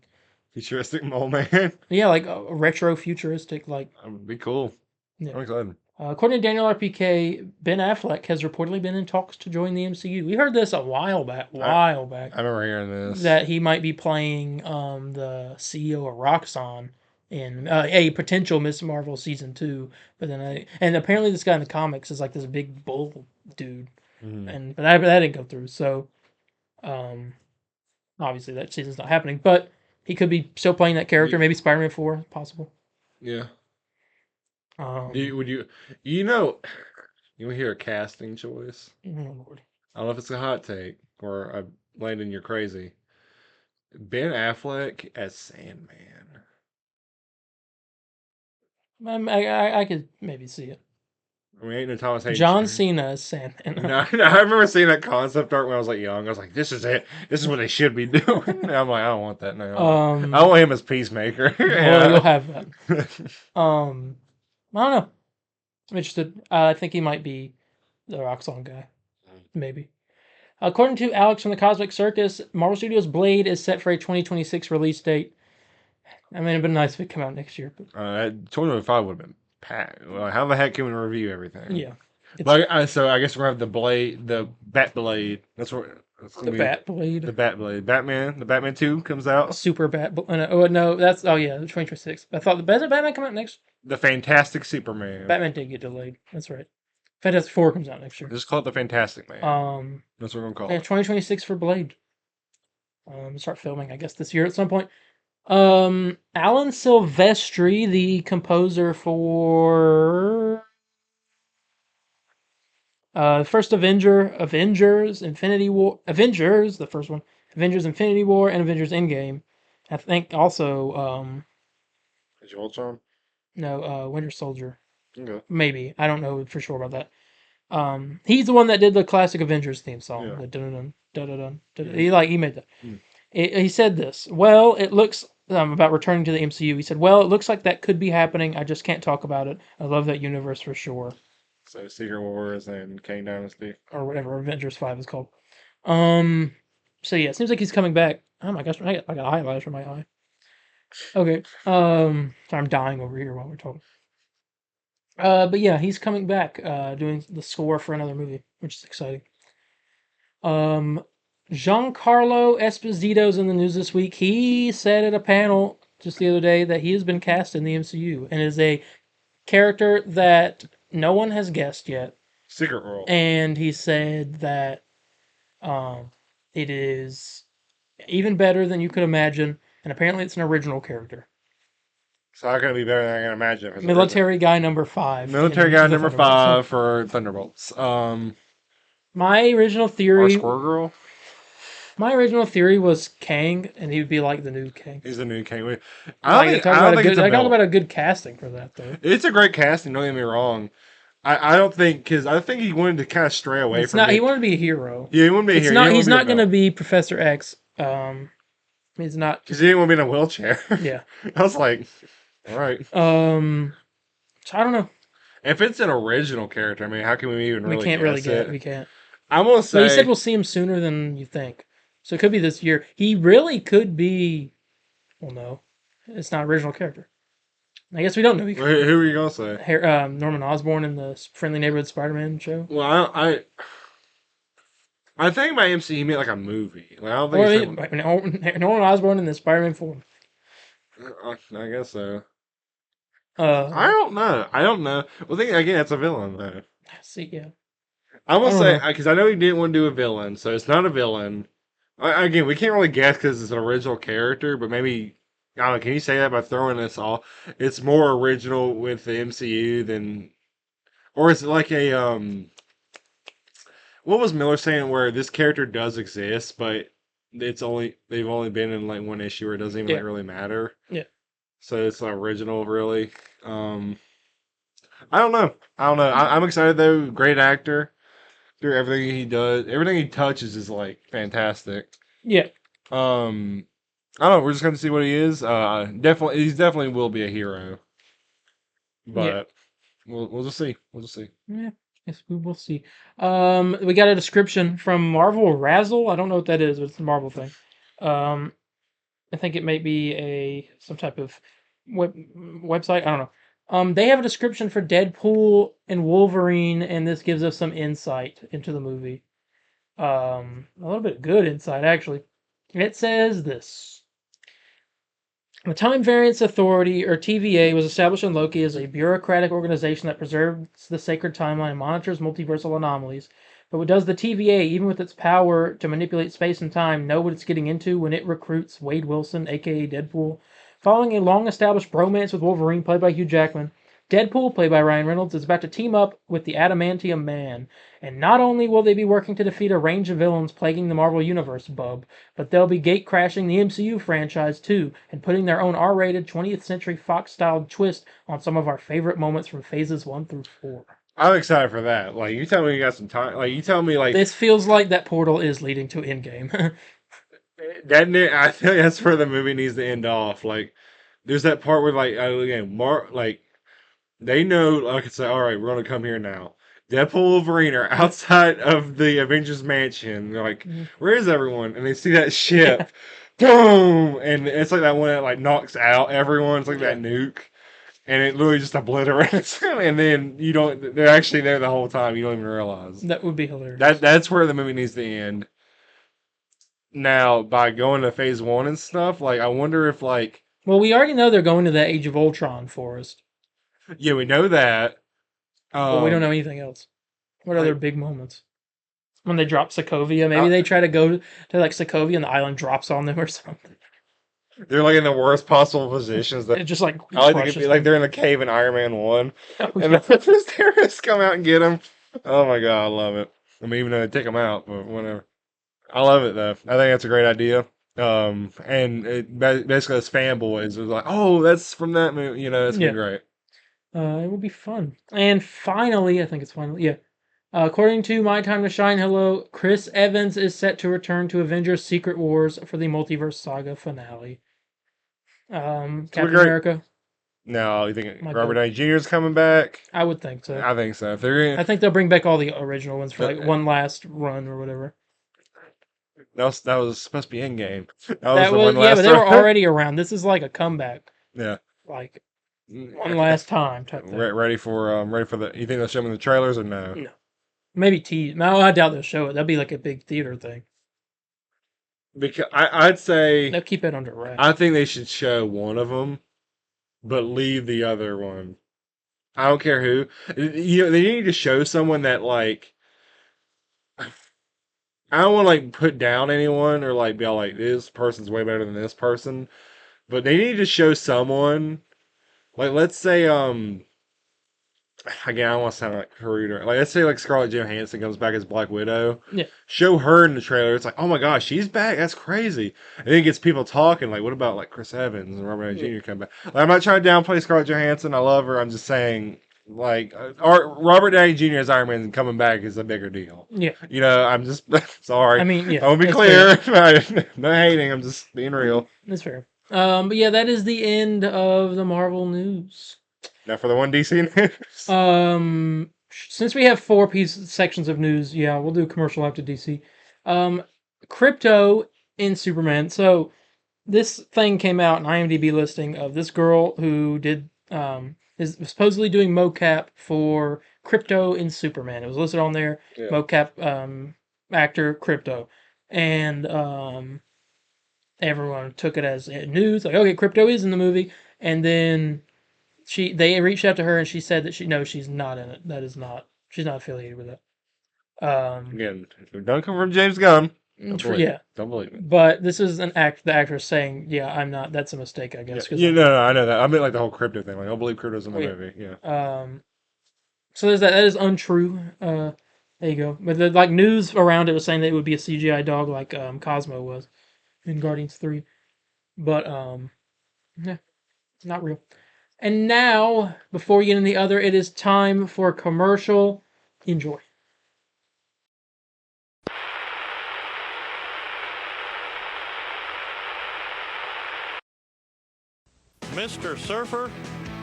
Futuristic Mole Man. Yeah, like a retro futuristic, like That would be cool. yeah. I'm excited. According to Daniel RPK, Ben Affleck has reportedly been in talks to join the MCU. We heard this a while back, I remember hearing this. that he might be playing the CEO of Roxxon in a potential Miss Marvel season 2. But then and apparently this guy in the comics is like this big bull dude, Mhm. but that didn't go through. So um, obviously that season's not happening. But he could be still playing that character. You- Maybe Spider-Man 4, possible. Yeah. Um, Would you? You know, you hear a casting choice? oh Lord. I don't know if it's a hot take or Landon, you're crazy. Ben Affleck as Sandman. I could maybe see it. I mean, ain't no Thomas Hayden John Church. Cena as Sandman. No, no, I remember seeing that concept art when I was like young. I was like, "This is it. This is what they should be doing." And I'm like, "I don't want that now. I um, want him as Peacemaker." well, you'll Yeah. have that. Um, I don't know. I'm interested. I think he might be the Roxxon guy. Maybe. According to Alex from the Cosmic Circus, Marvel Studios' Blade is set for a 2026 release date. I mean, it'd been nice if it came out next year, but 2025 would have been packed. Well, how the heck can we review everything? yeah, it's But so I guess we're gonna have the Bat Blade. That's the gonna be Bat Blade, the Bat Blade. The Batman 2 comes out. Super Bat. Oh no, that's yeah, 2026. I thought the Batman come out next. The Fantastic Superman. Batman did get delayed. That's right. Fantastic Four comes out next year. Just call it the Fantastic Man. That's what we're gonna call Yeah, it. 2026 for Blade. Start filming, I guess, this year at some point. Alan Silvestri, the composer for first Avengers, the first one, Avengers Infinity War, and Avengers Endgame. I think also Is your Ultron? no Winter Soldier. Okay. Maybe I don't know for sure about that. He's the one that did the classic Avengers theme song. Yeah. The dun dun dun dun dun. Mhm. He made that. Mm. He said this. Well, it looks about returning to the MCU. He said, "Well, it looks like that could be happening. I just can't talk about it. I love that universe for sure, So Secret Wars and Kang Dynasty. or whatever Avengers 5 is called." Um. So yeah, it seems like he's coming back. Oh my gosh, I got highlights from my eye. Okay. So I'm dying over here while we're talking. But yeah, he's coming back. Doing the score for another movie, which is exciting. Um, Giancarlo Esposito's in the news this week. He said at a panel just the other day that he has been cast in the MCU and is a character that no one has guessed yet. Secret World. And he said that um, it is even better than you could imagine. And apparently, it's an original character. So how can it be better than I can imagine? If it's Military guy number 5. Military in guy the number Thunderbolts. 5 for Thunderbolts. My original Or theory. Squirrel Girl. My original theory was Kang, and he would be like the new Kang. He's the new King. I talk It's about a good casting for that though. It's a great casting. Don't get me wrong. I don't think because I think he wanted to kind of stray away It's from not. it. He wanted to be a hero. Yeah, he wouldn't be It's here. not. He's not going to be Professor X. He's not. Because he didn't want to be in a wheelchair. Yeah. I was like, all right. So I don't know. If it's an original character, I mean, how can we even really We can't really guess get. it? We can't. I'm gonna But say he said we'll see him sooner than you think. So it could be this year. He really could be. Well, no, it's not original character. I guess we don't know. Who are you gonna say? Norman Osborn in the Friendly Neighborhood Spider-Man show. Well, I think by MC he meant like a movie. Like, I don't think Or he's talking- Norman Osborn in the Spider-Man 4. I guess so. I Uh, don't know. I don't know. Well, think again, it's a villain though. see, yeah, I'm I gonna don't say know. because I know he didn't want to do a villain, so it's not a villain. Again, we can't really guess because it's an original character, but maybe I don't know. Can you say that by throwing this all? It's more original with the MCU than, or is it like a What was Miller saying where this character does exist, but they've only been in like one issue where it doesn't even Yeah, like really matter. yeah, So it's not original really. Um, I don't know. I don't know. I'm excited though. Great actor. Through everything he does, everything he touches is like fantastic. yeah, Um, I don't know. We're just going to see what he is. Definitely, he's definitely will be a hero, yeah. but we'll just see. We'll just see. Yeah, yes, we will see. We got a description from Marvel Razzle. I don't know what that is, but it's a Marvel thing. Um, I think it may be a some type of website. I don't know. They have a description for Deadpool and Wolverine, and this gives us some insight into the movie. A little bit of good insight actually. It says this. The Time Variance Authority, or TVA, was established in Loki as a bureaucratic organization that preserves the sacred timeline and monitors multiversal anomalies. But what does the TVA, even with its power to manipulate space and time, know what it's getting into when it recruits Wade Wilson, aka Deadpool? Following a long established bromance with Wolverine, played by Hugh Jackman, Deadpool, played by Ryan Reynolds, is about to team up with the Adamantium Man. And not only will they be working to defeat a range of villains plaguing the Marvel Universe, Bub, but they'll be gate crashing the MCU franchise too, and putting their own R-rated 20th Century Fox-styled twist on some of our favorite moments from phases 1 through 4. I'm excited for that. Like you tell me you got some time. Like you tell me like This feels like that portal is leading to Endgame. I feel like that's where the movie needs to end off. Like there's that part where like again, like they know, like I said, all right, we're gonna come here now. Deadpool, Wolverine are outside of the Avengers mansion. They're like, where is everyone? And they see that Yeah, ship, boom, and it's like that one that like knocks out everyone. It's like yeah, that nuke, and it literally just obliterates them. And then you don't, they're actually there the whole time. You don't even realize that would be hilarious. that's where the movie needs to end. Now, by going to phase one and stuff, like I wonder if like Well, we already know they're going to that Age of Ultron forest, yeah, we know that. but we don't know Um, anything else. What other like big moments? When they drop Sokovia, maybe uh, they try to go to like Sokovia and the island drops on them or something. they're like in the worst possible positions. It just like I like to be crushes like them. they're in the cave in Iron Man 1, Oh and yeah. the terrorists come out and get them. Oh my god, I love it. I mean, even though they take them out, but whatever. I love it though. I think that's a great idea. And basically, as fanboys, it was like, oh, that's from that movie. You know, it's gonna be Yeah. great. It will be fun. And finally, I think it's finally, yeah. According to My Time to Shine, hello, Chris Evans is set to return to Avengers Secret Wars for the Multiverse Saga finale. It's gonna be Captain great. America, Now, you think my Robert goat. Downey Jr. is coming back? I would think so. I think so. If they're I think they'll bring back all the original ones for like gonna, one last run or whatever. that was supposed to be Endgame. That was That the one was, yeah, but last they were time. already around. This is like a comeback, Yeah. like one last time type thing. Ready for the. You think they'll show them in the trailers or no? No, maybe tease. No, I doubt they'll show it. That'd be like a big theater thing. Because I'd say They'll keep it under I wraps. think they should show one of them, but leave the other one. I don't care who. You know, they need to show someone that like I don't want to like put down anyone or like be all like this person's way better than this person, but they need to show someone like let's say again, I don't want to sound like Haruta. Like, let's say like Scarlett Johansson comes back as Black Widow. Yeah, Show her in the trailer. It's like, oh my gosh, she's back. That's crazy. And then it gets people talking. Like, what about like Chris Evans and Robert Downey yeah, Jr. come back? Like, I'm not trying to downplay Scarlett Johansson. I love her. I'm just saying, like, Robert Downey Jr. as Iron Man coming back is a bigger deal. yeah. You know, I'm just sorry. I mean, I yeah, want to be it's fair. clear. No hating. I'm just being real. That's fair. But yeah, that is the end of the Marvel news. Now for the one DC news. Since we have four sections of news, yeah, we'll do commercial after DC. Um, crypto in Superman. So this thing came out, an IMDb listing of this girl who did is supposedly doing mocap for Crypto in Superman. It was listed on there, Yeah. mocap actor Crypto, and everyone took it as news, like okay, Crypto is in the movie, and then they reached out to her and she said that she's not in it. She's not affiliated with it. Again, if it don't come from James Gunn, Yeah, don't believe it. but this is the actress saying, yeah, I'm not. That's a mistake, I guess. Yeah, no, I know that. I meant like the whole crypto thing. Like, I don't believe crypto's in the Oh, yeah. movie. Yeah. So there's that. That is untrue. There you go. But the like news around it was saying that it would be a CGI dog like Cosmo was in Guardians 3. But yeah, it's not real. And now, before we get into the other, it is time for a commercial. Enjoy. Mr. Surfer,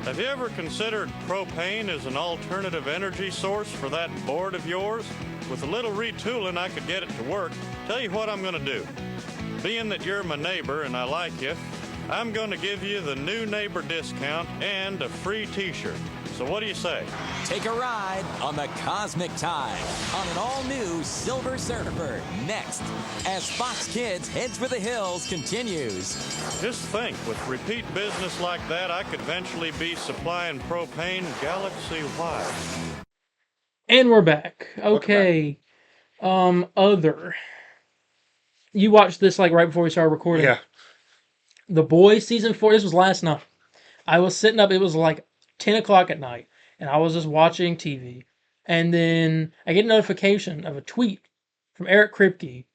have you ever considered propane as an alternative energy source for that board of yours? With a little retooling, I could get it to work. Tell you what I'm going to do. Being that you're my neighbor and I like you, I'm going to give you the new neighbor discount and a free t-shirt. So what do you say? Take a ride on the Cosmic Tide on an all-new Silver Surfer next, as Fox Kids Heads for the Hills continues. Just think, with repeat business like that, I could eventually be supplying propane galaxy-wide. And we're back. Okay. Other. You watched this like right before we started recording. Yeah. The Boys season 4. This was last night. I was sitting up. It was like 10 o'clock at night, and I was just watching TV. And then I get a notification of a tweet from Eric Kripke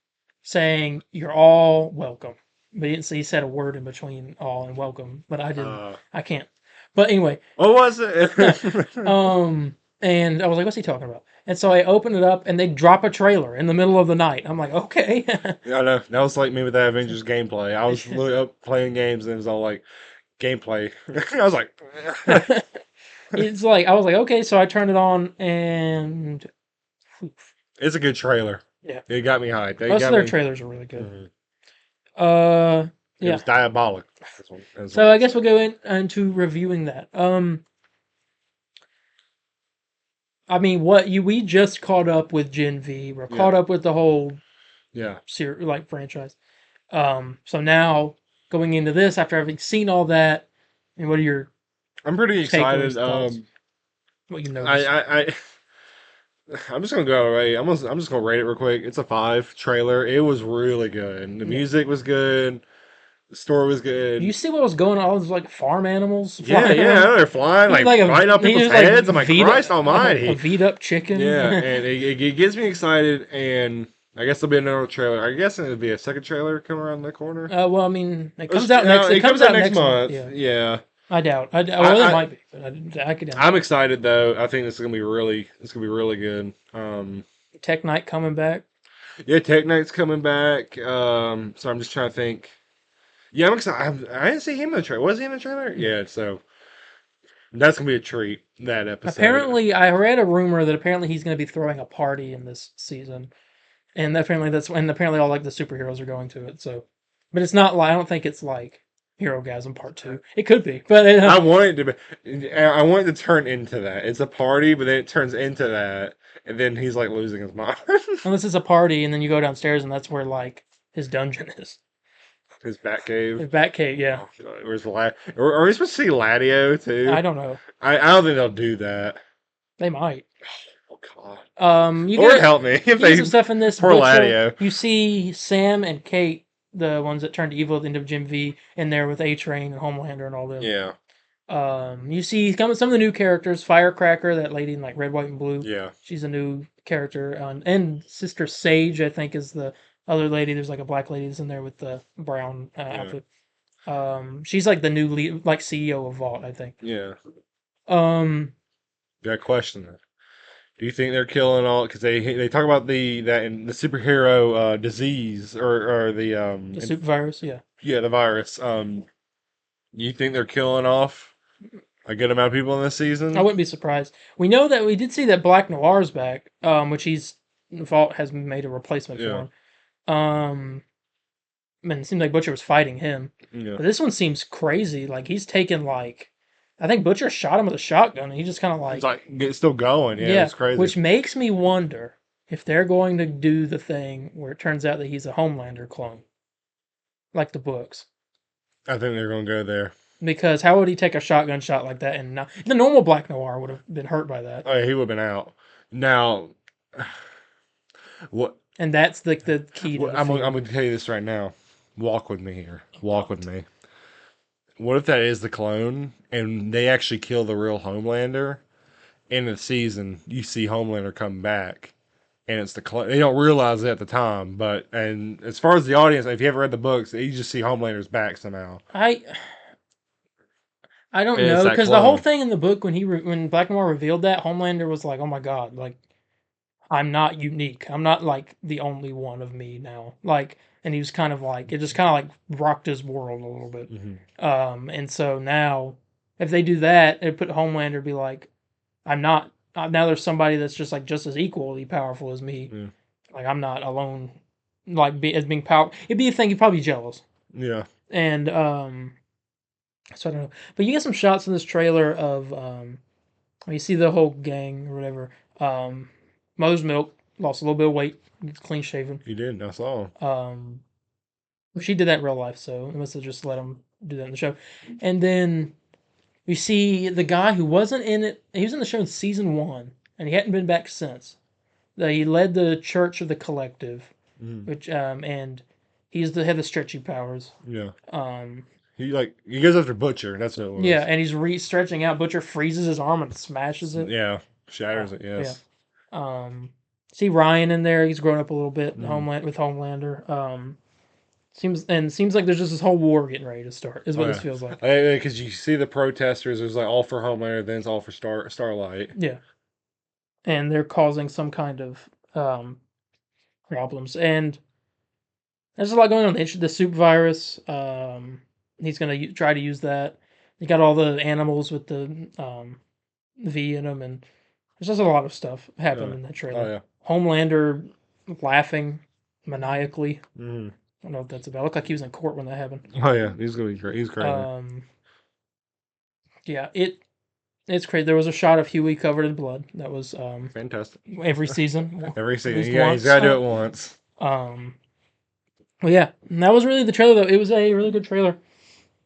saying, "You're all welcome." But he said a word in between all and welcome, but I didn't. I can't. But anyway. What was it? And I was like, what's he talking about? And so I opened it up, and they drop a trailer in the middle of the night. I'm like, okay. Yeah, I know. That was like me with that Avengers gameplay. I was literally up playing games, and it was all like, gameplay. I was like... It's like, I was like, okay, so I turned it on, and... It's a good trailer. Yeah. It got me hyped. Most of their trailers are really good. It Yeah. was diabolic. So I guess we'll go into reviewing that. I mean, we just caught up with Gen V. We're caught up with the whole franchise. So now going into this, after having seen all that, and what are your I'm pretty excited. What you noticed? I'm just gonna go away. I'm just gonna rate it real quick. It's a 5 trailer. It was really good. The music was good. The story was good. You see what was going on? All those like farm animals. Yeah, they're flying like right up people's heads. I'm like, Christ Almighty, a beat up chicken. Yeah, and it gets me excited. And I guess there'll be another trailer. I guess it'll be a second trailer coming around the corner. Well, I mean, it comes out next. It comes out next month. Yeah. I doubt. Well, it might be, but I could. I'm excited though. I think this is gonna be really good. Tech Knight coming back. Yeah, Tech Knight's coming back. So I'm just trying to think. Yeah, I'm excited. I didn't see him in the trailer. Was he in the trailer? Yeah. So that's gonna be a treat. That episode. Apparently, I read a rumor that apparently he's gonna be throwing a party in this season, and apparently all like the superheroes are going to it. So, but it's not like I don't think it's like Hero Gasm Part 2. It could be, but I want it to be. I want it to turn into that. It's a party, but then it turns into that, and then he's like losing his mind. Unless it's a party, and then you go downstairs, and that's where like his dungeon is. His Batcave. His Batcave, yeah. Oh, where's are we supposed to see Ladio too? I don't know. I don't think they'll do that. They might. Oh God. You Lord help me if they some stuff in this. Poor Ladio. You see Sam and Kate, the ones that turned evil at the end of Gen V, in there with A-Train and Homelander and all them. Yeah. You see some of the new characters. Firecracker, that lady in like red, white, and blue. Yeah. She's a new character. And Sister Sage, I think, is the other lady. There's like a black lady that's in there with the brown outfit. She's like the new lead, like CEO of Vault, I think. Yeah. Got a question then. Do you think they're killing all? Because they talk about the superhero disease or the super virus, yeah. Yeah, the virus. You think they're killing off a good amount of people in this season? I wouldn't be surprised. We know that we did see that Black Noir's back, which Vault has made a replacement for him. And it seems like Butcher was fighting him. Yeah. But this one seems crazy. Like he's taken like, I think Butcher shot him with a shotgun, and he just kind of like... It's still going, yeah, it's crazy. Which makes me wonder if they're going to do the thing where it turns out that he's a Homelander clone. Like the books. I think they're going to go there. because how would he take a shotgun shot like that? And not, the normal Black Noir would have been hurt by that. Oh, yeah, he would have been out. Now, what? And that's the key to the I'm film. going to tell you this right now. Walk with me here. Walk with me. What if that is the clone, and they actually kill the real Homelander? End of the season, you see Homelander come back, and it's the clone. They don't realize it at the time, but and as far as the audience, if you haven't read the books, you just see Homelander's back somehow. I don't And it's know, that because the whole clone. thing in the book when Black Noir revealed that, Homelander was like, "Oh my god, like I'm not unique. I'm not like the only one of me now." Like, and he was kind of like it just kind of like rocked his world a little bit. And so now if they do that, it put Homelander be like, "I'm not." Now there's somebody that's just like just as equally powerful as me. Yeah. Like I'm not alone. Like as being powerful, it'd be a thing. He'd probably be jealous. Yeah. And so I don't know. But you get some shots in this trailer of you see the whole gang or whatever. Mother's Milk lost a little bit of weight, gets clean shaven. He did. I saw him. She did that in real life, so they must have just let him do that in the show. And then we see the guy who wasn't in it. He was in the show in season 1, and he hadn't been back since. He led the Church of the Collective, which and he's the had the stretchy powers. Yeah. He goes after Butcher. That's what it was. Yeah, and he's stretching out. Butcher freezes his arm and smashes it. Yeah. Shatters it. Yes. Yeah. See Ryan in there. He's grown up a little bit. With Homelander. Seems like there's just this whole war getting ready to start. Is what this feels like. Because you see the protesters. There's like all for Homelander, then it's all for Starlight. Yeah. And they're causing some kind of problems. And there's a lot going on. The soup virus. He's gonna try to use that. You got all the animals with the V in them, and there's just a lot of stuff happening in that trailer. Oh yeah. Homelander laughing maniacally. Mm-hmm. I don't know what that's about. It looked like he was in court when that happened. Oh yeah, he's gonna be great. He's great. Yeah, it's crazy. There was a shot of Huey covered in blood. That was Fantastic. every season. Every season, yeah, he's got to do it once. Well, yeah, and that was really the trailer. Though it was a really good trailer.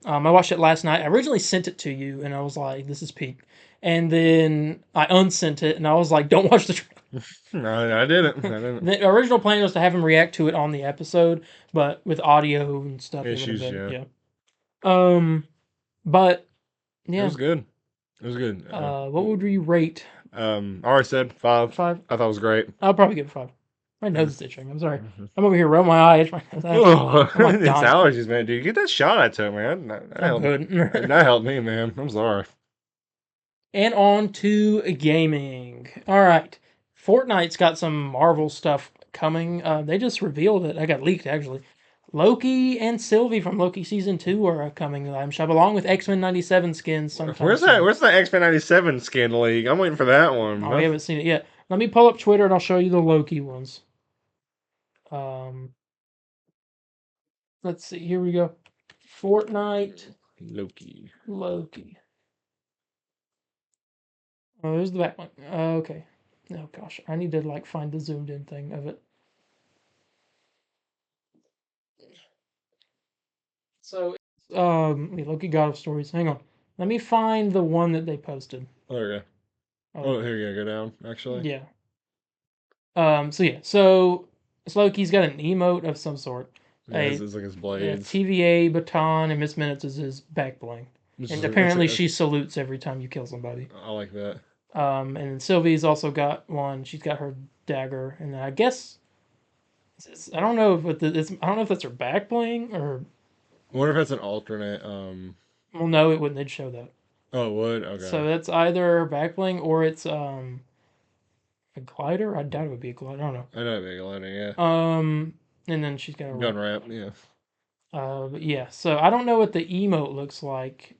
I watched it last night. I originally sent it to you, and I was like, "This is peak," and then I unsent it, and I was like, "Don't watch the trailer." No, I didn't. The original plan was to have him react to it on the episode, but with audio and stuff, issues, it would have yeah. been, But yeah, it was good. It was good. What would we rate? I already said 5. 5. I thought it was great. I'll probably give it 5. My nose is itching. I'm sorry. I'm over here rubbing my eye. Itch my nose. It's allergies, man. Dude, get that shot I took, man. That helped. That helped me, man. I'm sorry. And on to gaming. All right. Fortnite's got some Marvel stuff coming. They just revealed it. I got leaked, actually. Loki and Sylvie from Loki Season 2 are coming to the item shop, along with X-Men 97 skins sometime Where's that X-Men 97 skin leak? I'm waiting for that one. Oh, we haven't seen it yet. Let me pull up Twitter and I'll show you the Loki ones. Let's see. Here we go. Fortnite. Loki. Oh, there's the back one. Okay. Oh gosh, I need to find the zoomed in thing of it. So, Loki God of Stories. Hang on. Let me find the one that they posted. Okay. Oh, here you go. Go down. Actually. Yeah. So Loki's got an emote of some sort. Yeah, it's like his blades. TVA baton, and Miss Minutes is his back bling. And apparently she salutes every time you kill somebody. I like that. And Sylvie's also got one. She's got her dagger, and I guess I don't know if that's her back bling or. I wonder if that's an alternate. Well, no, it wouldn't. They'd show that. Oh, it would. Okay. So that's either her back bling or it's a glider. I doubt it would be a glider. I don't know. I know it'd be a glider. Yeah. And then she's got a gun wrap. Yeah. But yeah. So I don't know what the emote looks like.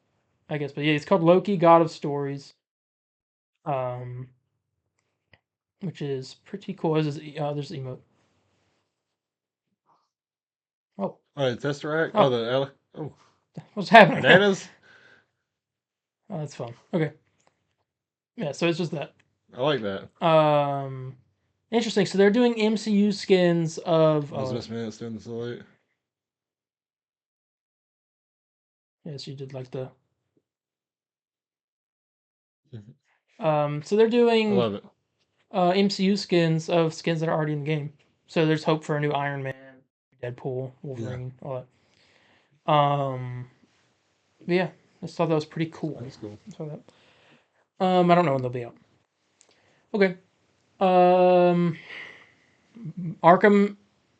I guess, but yeah, it's called Loki, God of Stories. Which is pretty cool. There's the emote. Oh, the Tesseract. Oh, what's happening? Bananas. Oh, that's fun. Okay. Yeah, so it's just that. I like that. Interesting. So they're doing MCU skins of. Miss Minutes doing the salute. Yes, you did like the So they're I doing love it. MCU skins of skins that are already in the game. So there's hope for a new Iron Man, Deadpool, Wolverine, all that. But yeah, I just thought that was pretty cool. That's cool. So that. I don't know when they'll be out. Okay. Um, Arkham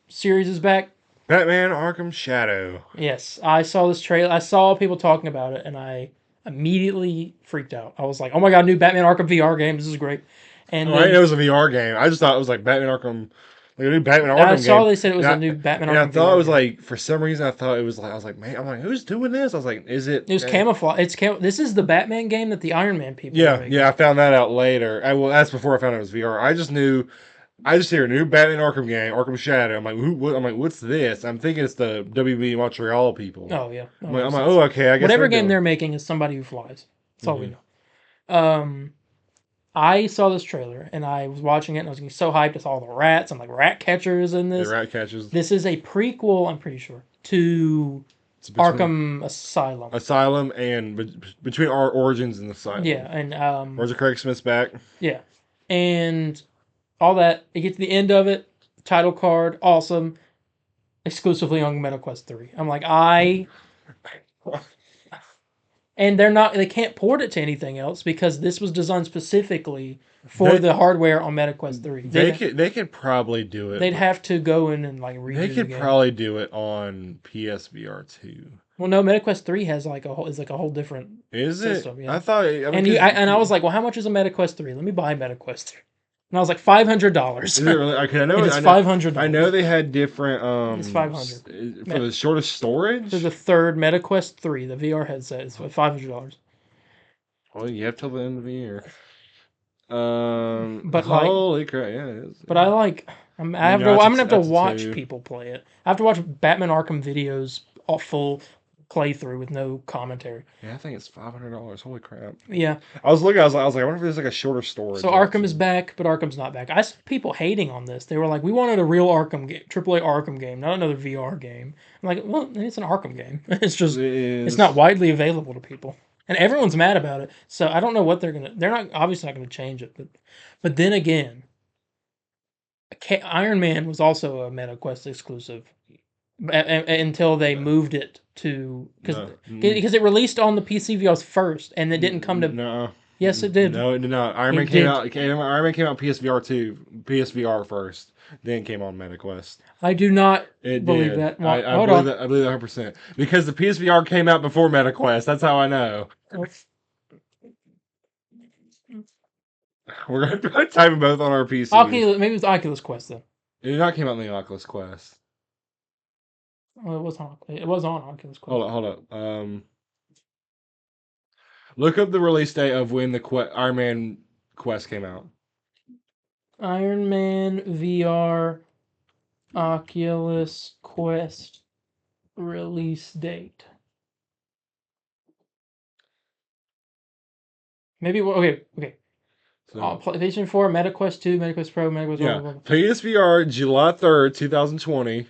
series is back. Batman Arkham Shadow. Yes, I saw this trailer. I saw people talking about it, and I immediately freaked out. I was like, "Oh my god, new Batman Arkham VR game! This is great!" And Oh, I didn't know then it was a VR game. I just thought it was like Batman Arkham, like a new Batman I Arkham saw game. they said it was And a new Batman and I Arkham thought it VR was game. like, for some reason, I thought it was like, I was like, man, I'm like, who's doing this? I was like, is it? It was camouflage. This is the Batman game that the Iron Man people. Yeah, are making. yeah. I found that out later. Well, that's before I found out it was VR. I just knew. I just hear a new Batman Arkham game, Arkham Shadow. I'm like, I'm like, what's this? I'm thinking it's the WB Montreal people. Oh yeah. I'm like, oh, okay. I guess whatever they're game doing. they're making is somebody who flies. That's all we Mhm. know. I saw this trailer and I was watching it and I was getting so hyped. I saw all the rats and like rat catchers in The this. rat catches. This is a prequel, I'm pretty sure, to It's between Arkham Asylum. Asylum and between our Origins and Asylum. Yeah, and Where's the Craig Smith's back? yeah, and all that. You get to the end of it, title card, awesome, exclusively on MetaQuest 3. I'm like, and they can't port it to anything else because this was designed specifically for the hardware on MetaQuest 3. They could probably do it. They'd have to go in and like redo They the could game. probably do it on PSVR 2. Well, no, MetaQuest 3 has like a whole different Is system. it? Yeah. I thought. I mean, And I was like, well, how much is a MetaQuest 3? Let me buy MetaQuest 3. And I was like, $500. Is it really? Okay, I know. It is I know, $500. I know they had different. It's $500 for the shortest storage. For the third MetaQuest 3, the VR headset is $500. Well, you have till the end of the year. But holy crap! Yeah, it is. But I'm gonna have to watch people play it. I have to watch Batman Arkham videos, all full playthrough with no commentary. Yeah, I think it's $500. Holy crap! Yeah. I was looking. I was like, I wonder if there's like a shorter storage. So Arkham is back, but Arkham's not back. I saw people hating on this. They were like, "We wanted a real Arkham game, AAA Arkham game, not another VR game." I'm like, "Well, it's an Arkham game. It's just it's not widely available to people, and everyone's mad about it." So I don't know what they're gonna. They're not obviously not gonna change it, but then again, Iron Man was also a MetaQuest exclusive until they moved it to because it released on the PC VRs first, and it didn't come to. No. Yes, it did. No, it did not. Iron Man came out. Iron Man came out PSVR 2, PSVR first, then came on MetaQuest. I do not It believe did. that. Well, I hold believe on. that. I believe that 100% because the PSVR came out before MetaQuest. That's how I know. We're going to type them both on our PC. Maybe it was Oculus Quest then. It did not came out in the Oculus Quest. Oh, it was on Oculus Quest. Hold up. Look up the release date of when the Iron Man Quest came out. Iron Man VR Oculus Quest release date. Maybe okay. So, PlayStation 4, MetaQuest 2, MetaQuest Pro, MetaQuest. yeah, blah, blah, blah. PSVR July 3rd, 2020.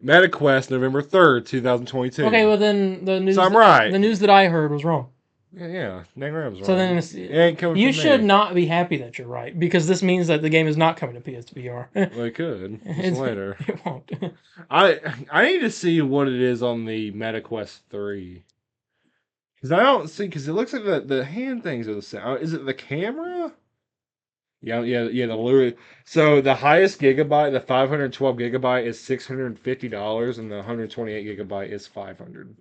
MetaQuest November 3rd, 2022. Okay, well then the news. So I'm right. The news that I heard was wrong. Yeah, Nate Rams. So right. then it ain't coming. You from should me. not be happy that you're right because this means that the game is not coming to PSVR. Well, it could just later. It won't. I need to see what it is on the MetaQuest 3. Because I don't see, because it looks like the hand things are the same. Is it the camera? Yeah, the Lure. So the highest gigabyte, the 512 gigabyte, is $650, and the 128 gigabyte is $500.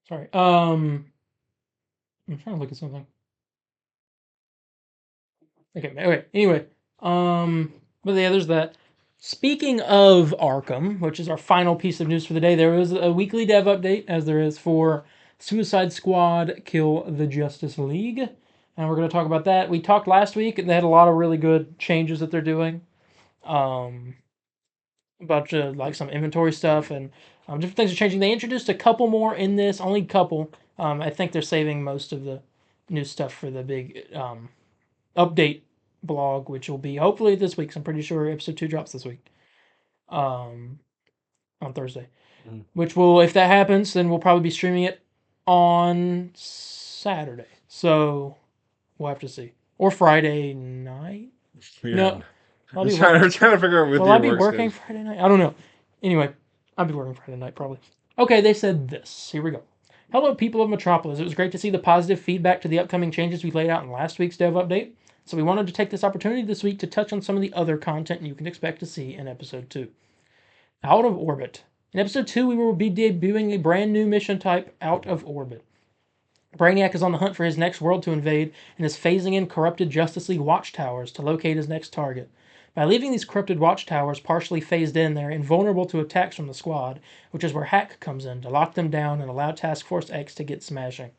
Sorry. I'm trying to look at something. Okay. Anyway. But yeah, there's that. Speaking of Arkham, which is our final piece of news for the day, there was a weekly dev update, as there is for Suicide Squad Kill the Justice League. And we're going to talk about that. We talked last week, and they had a lot of really good changes that they're doing. About like some inventory stuff and different things are changing. They introduced a couple more in this, only a couple. I think they're saving most of the new stuff for the big update blog, which will be hopefully this week. So I'm pretty sure episode 2 drops this week. On Thursday. Which will, if that happens, then we'll probably be streaming it on Saturday. So we'll have to see. Or Friday night. Yeah. No, I'll I'm be trying, working. I'm trying to figure out with Will your I be work working schedule. Friday night? I don't know. Anyway, I'll be working Friday night probably. Okay, they said this. Here we go. Hello, people of Metropolis. It was great to see the positive feedback to the upcoming changes we laid out in last week's dev update. So we wanted to take this opportunity this week to touch on some of the other content you can expect to see in episode 2. Out of Orbit. In episode 2, we will be debuting a brand new mission type, Out of Orbit. Brainiac is on the hunt for his next world to invade and is phasing in corrupted Justice League watchtowers to locate his next target. By leaving these corrupted watchtowers partially phased in, they're invulnerable to attacks from the squad, which is where Hack comes in to lock them down and allow Task Force X to get smashing.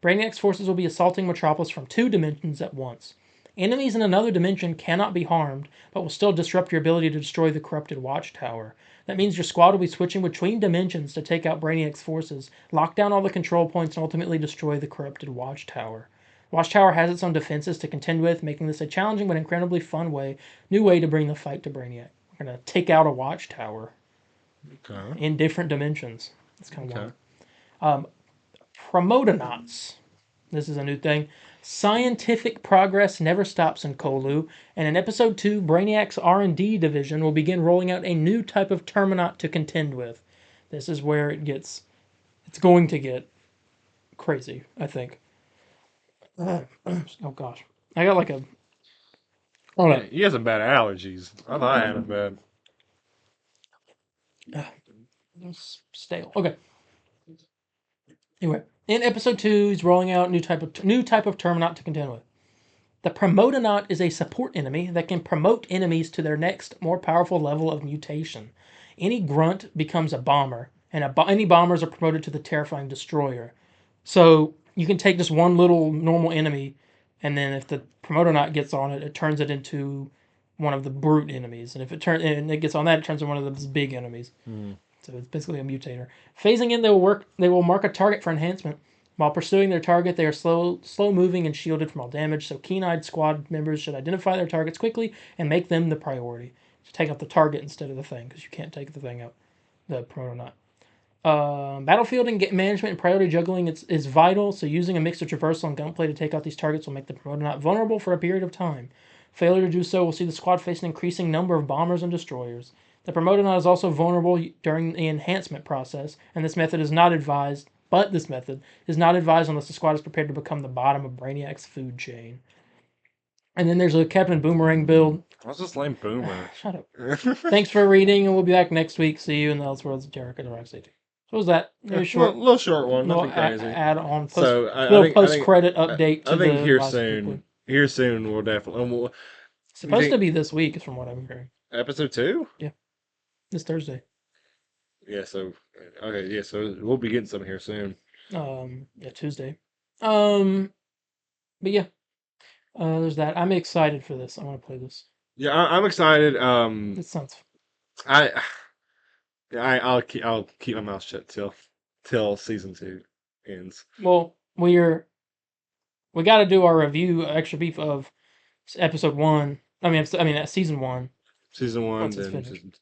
Brainiac's forces will be assaulting Metropolis from 2 dimensions at once. Enemies in another dimension cannot be harmed, but will still disrupt your ability to destroy the corrupted watchtower. That means your squad will be switching between dimensions to take out Brainiac's forces, lock down all the control points, and ultimately destroy the corrupted watchtower. Watchtower has its own defenses to contend with, making this a challenging but incredibly fun new way to bring the fight to Brainiac. We're going to take out a watchtower Okay. in different dimensions. It's kind of Okay. wild. Promotonauts. This is a new thing. Scientific progress never stops in Kolu, and in episode 2, Brainiac's R&D division will begin rolling out a new type of Terminaut to contend with. This is where it's going to get crazy, I think. Oh gosh. I got like a, oh no, You have some bad allergies. I thought I had a bad. it's stale. Okay. Anyway, in episode 2, he's rolling out new type of Terminaut to contend with. The Promotonaut is a support enemy that can promote enemies to their next, more powerful level of mutation. Any grunt becomes a bomber, and any bombers are promoted to the terrifying destroyer. So you can take just one little normal enemy, and then if the Promotonaut gets on it, it turns it into one of the brute enemies. And if it gets on that, it turns into one of those big enemies. So it's basically a mutator. Phasing in, they will mark a target for enhancement. While pursuing their target, they are slow moving and shielded from all damage, so keen-eyed squad members should identify their targets quickly and make them the priority. So take out the target instead of the thing, because you can't take the thing out, the Protonaut. Battlefield and management and priority juggling is vital, so using a mix of traversal and gunplay to take out these targets will make the Protonaut vulnerable for a period of time. Failure to do so will see the squad face an increasing number of bombers and destroyers. The Protonaut is also vulnerable during the enhancement process, and this method is not advised unless the squad is prepared to become the bottom of Brainiac's food chain. And then there's a Captain Boomerang build. What's this lame boomer? Shut up. Thanks for reading, and we'll be back next week. See you in the Elseworlds of Jericho and Rock City. So what was that? Very short. Little short one, Little nothing crazy. add on So post credit update. I think here last soon. weekly. Here soon we'll definitely. Supposed to be this week, is from what I'm hearing. Episode 2? This Thursday. Yeah. So okay. Yeah. So we'll be getting some here soon. Tuesday. But yeah. There's that. I'm excited for this. I want to play this. Yeah, I'm excited. It sounds. I'll keep my mouth shut till season 2 ends. Well, we got to do our review extra beef of episode 1. Season 1. Season 1, Once it's then finished. season 2.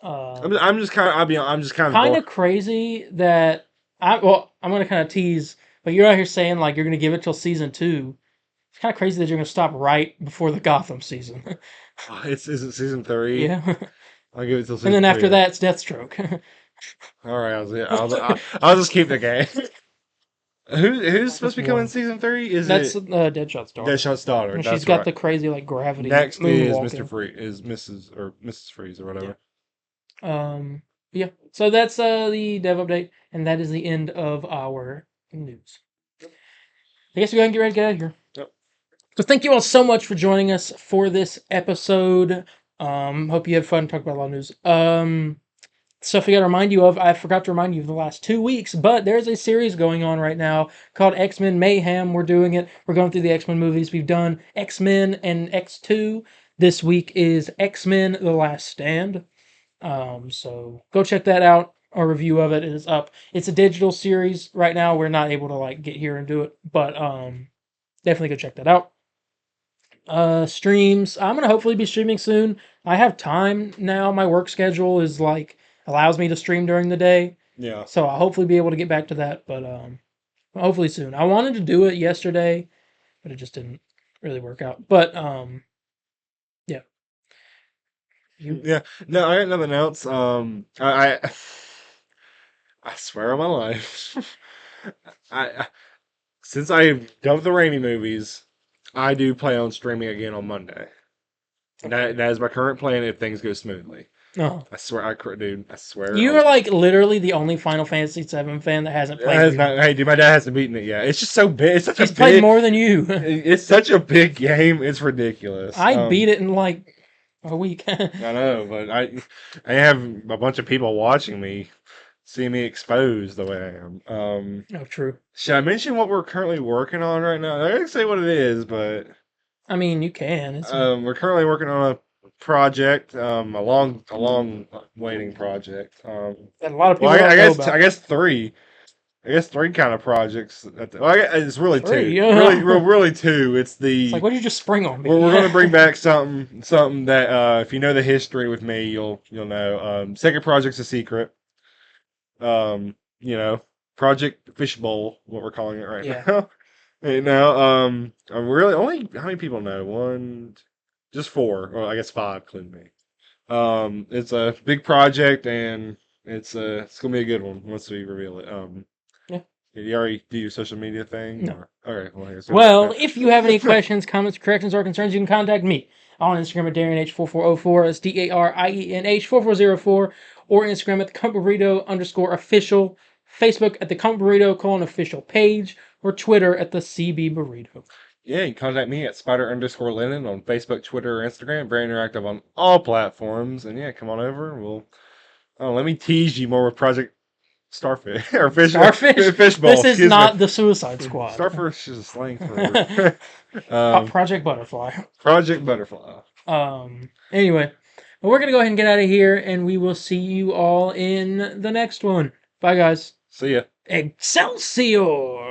I'm I'm just kind of kind of crazy that I'm going to kind of tease, but you're out here saying like you're going to give it till season 2. It's kind of crazy that you're going to stop right before the Gotham season. Is it season 3? Yeah. I'll give it till season And then 3. after that, it's Deathstroke. All right, I'll just keep the game. Who's supposed to be coming in season 3? That's Deadshot's daughter. Deadshot's daughter? And That's she's got right. the crazy like gravity. Next is moonwalking. Mrs. Freeze or whatever. Yeah. So that's the dev update, and that is the end of our news. I guess we go ahead and get ready to get out of here. Yep. So thank you all so much for joining us for this episode. Hope you had fun talking about a lot of news. Stuff I got to remind you of. I forgot to remind you of the last 2 weeks, but there's a series going on right now called X-Men Mayhem. We're doing it. We're going through the X-Men movies. We've done X-Men and X2. This week is X-Men The Last Stand. So go check that out. Our review of it is up. It's a digital series right now. We're not able to like get here and do it, but definitely go check that out. Streams. I'm gonna hopefully be streaming soon. I have time now. My work schedule is like allows me to stream during the day, Yeah. so I'll hopefully be able to get back to that. But hopefully soon. I wanted to do it yesterday, but it just didn't really work out. But yeah. Yeah. No, I got nothing else. I swear on my life, I since I dumped the Raimi movies, I do plan on streaming again on Monday. That is my current plan if things go smoothly. Oh. I swear, dude, I swear. You are like literally the only Final Fantasy VII fan that hasn't It played has it. not, hey, dude, my dad hasn't beaten it yet. It's just so big. It's such He's a played big. more than you. It's such a big game. It's ridiculous. I beat it in like a week. I know, but I have a bunch of people watching me, see me exposed the way I am. Oh, true. Should I mention what we're currently working on right now? I didn't say what it is, but I mean, you can. It's we're currently working on a project, a long waiting project. a lot of people. Well, don't I know guess about. I guess three. I guess three kind of projects. Well, it's really Three, two. yeah. Really two. It's the. It's like, what did you just spring on me? We're going to bring back something that if you know the history with me, you'll know. Second project's a secret. You know, Project Fishbowl, what we're calling it right Yeah. now. Right now, I'm really only how many people know? One, just four, or I guess five, including me. It's a big project, and it's gonna be a good one once we reveal it. Yeah. Did you already do your social media thing? No. Or, okay. Well, here's Well, if you have any questions, comments, corrections, or concerns, you can contact me on Instagram at DarienH4404. That's DARIENH4404. Or Instagram at the Burrito_official. Facebook at the Burrito official page. Or Twitter at the CB Burrito. Yeah, you can contact me at Spider_Lennon on Facebook, Twitter, or Instagram. Very interactive on all platforms. And yeah, come on over. Let me tease you more with Project Starfish or Starfish? Fishbowl. This is not the Suicide Squad. Starfish is a slang for Project Butterfly. Project Butterfly. Anyway, well, we're gonna go ahead and get out of here, and we will see you all in the next one. Bye, guys. See ya. Excelsior!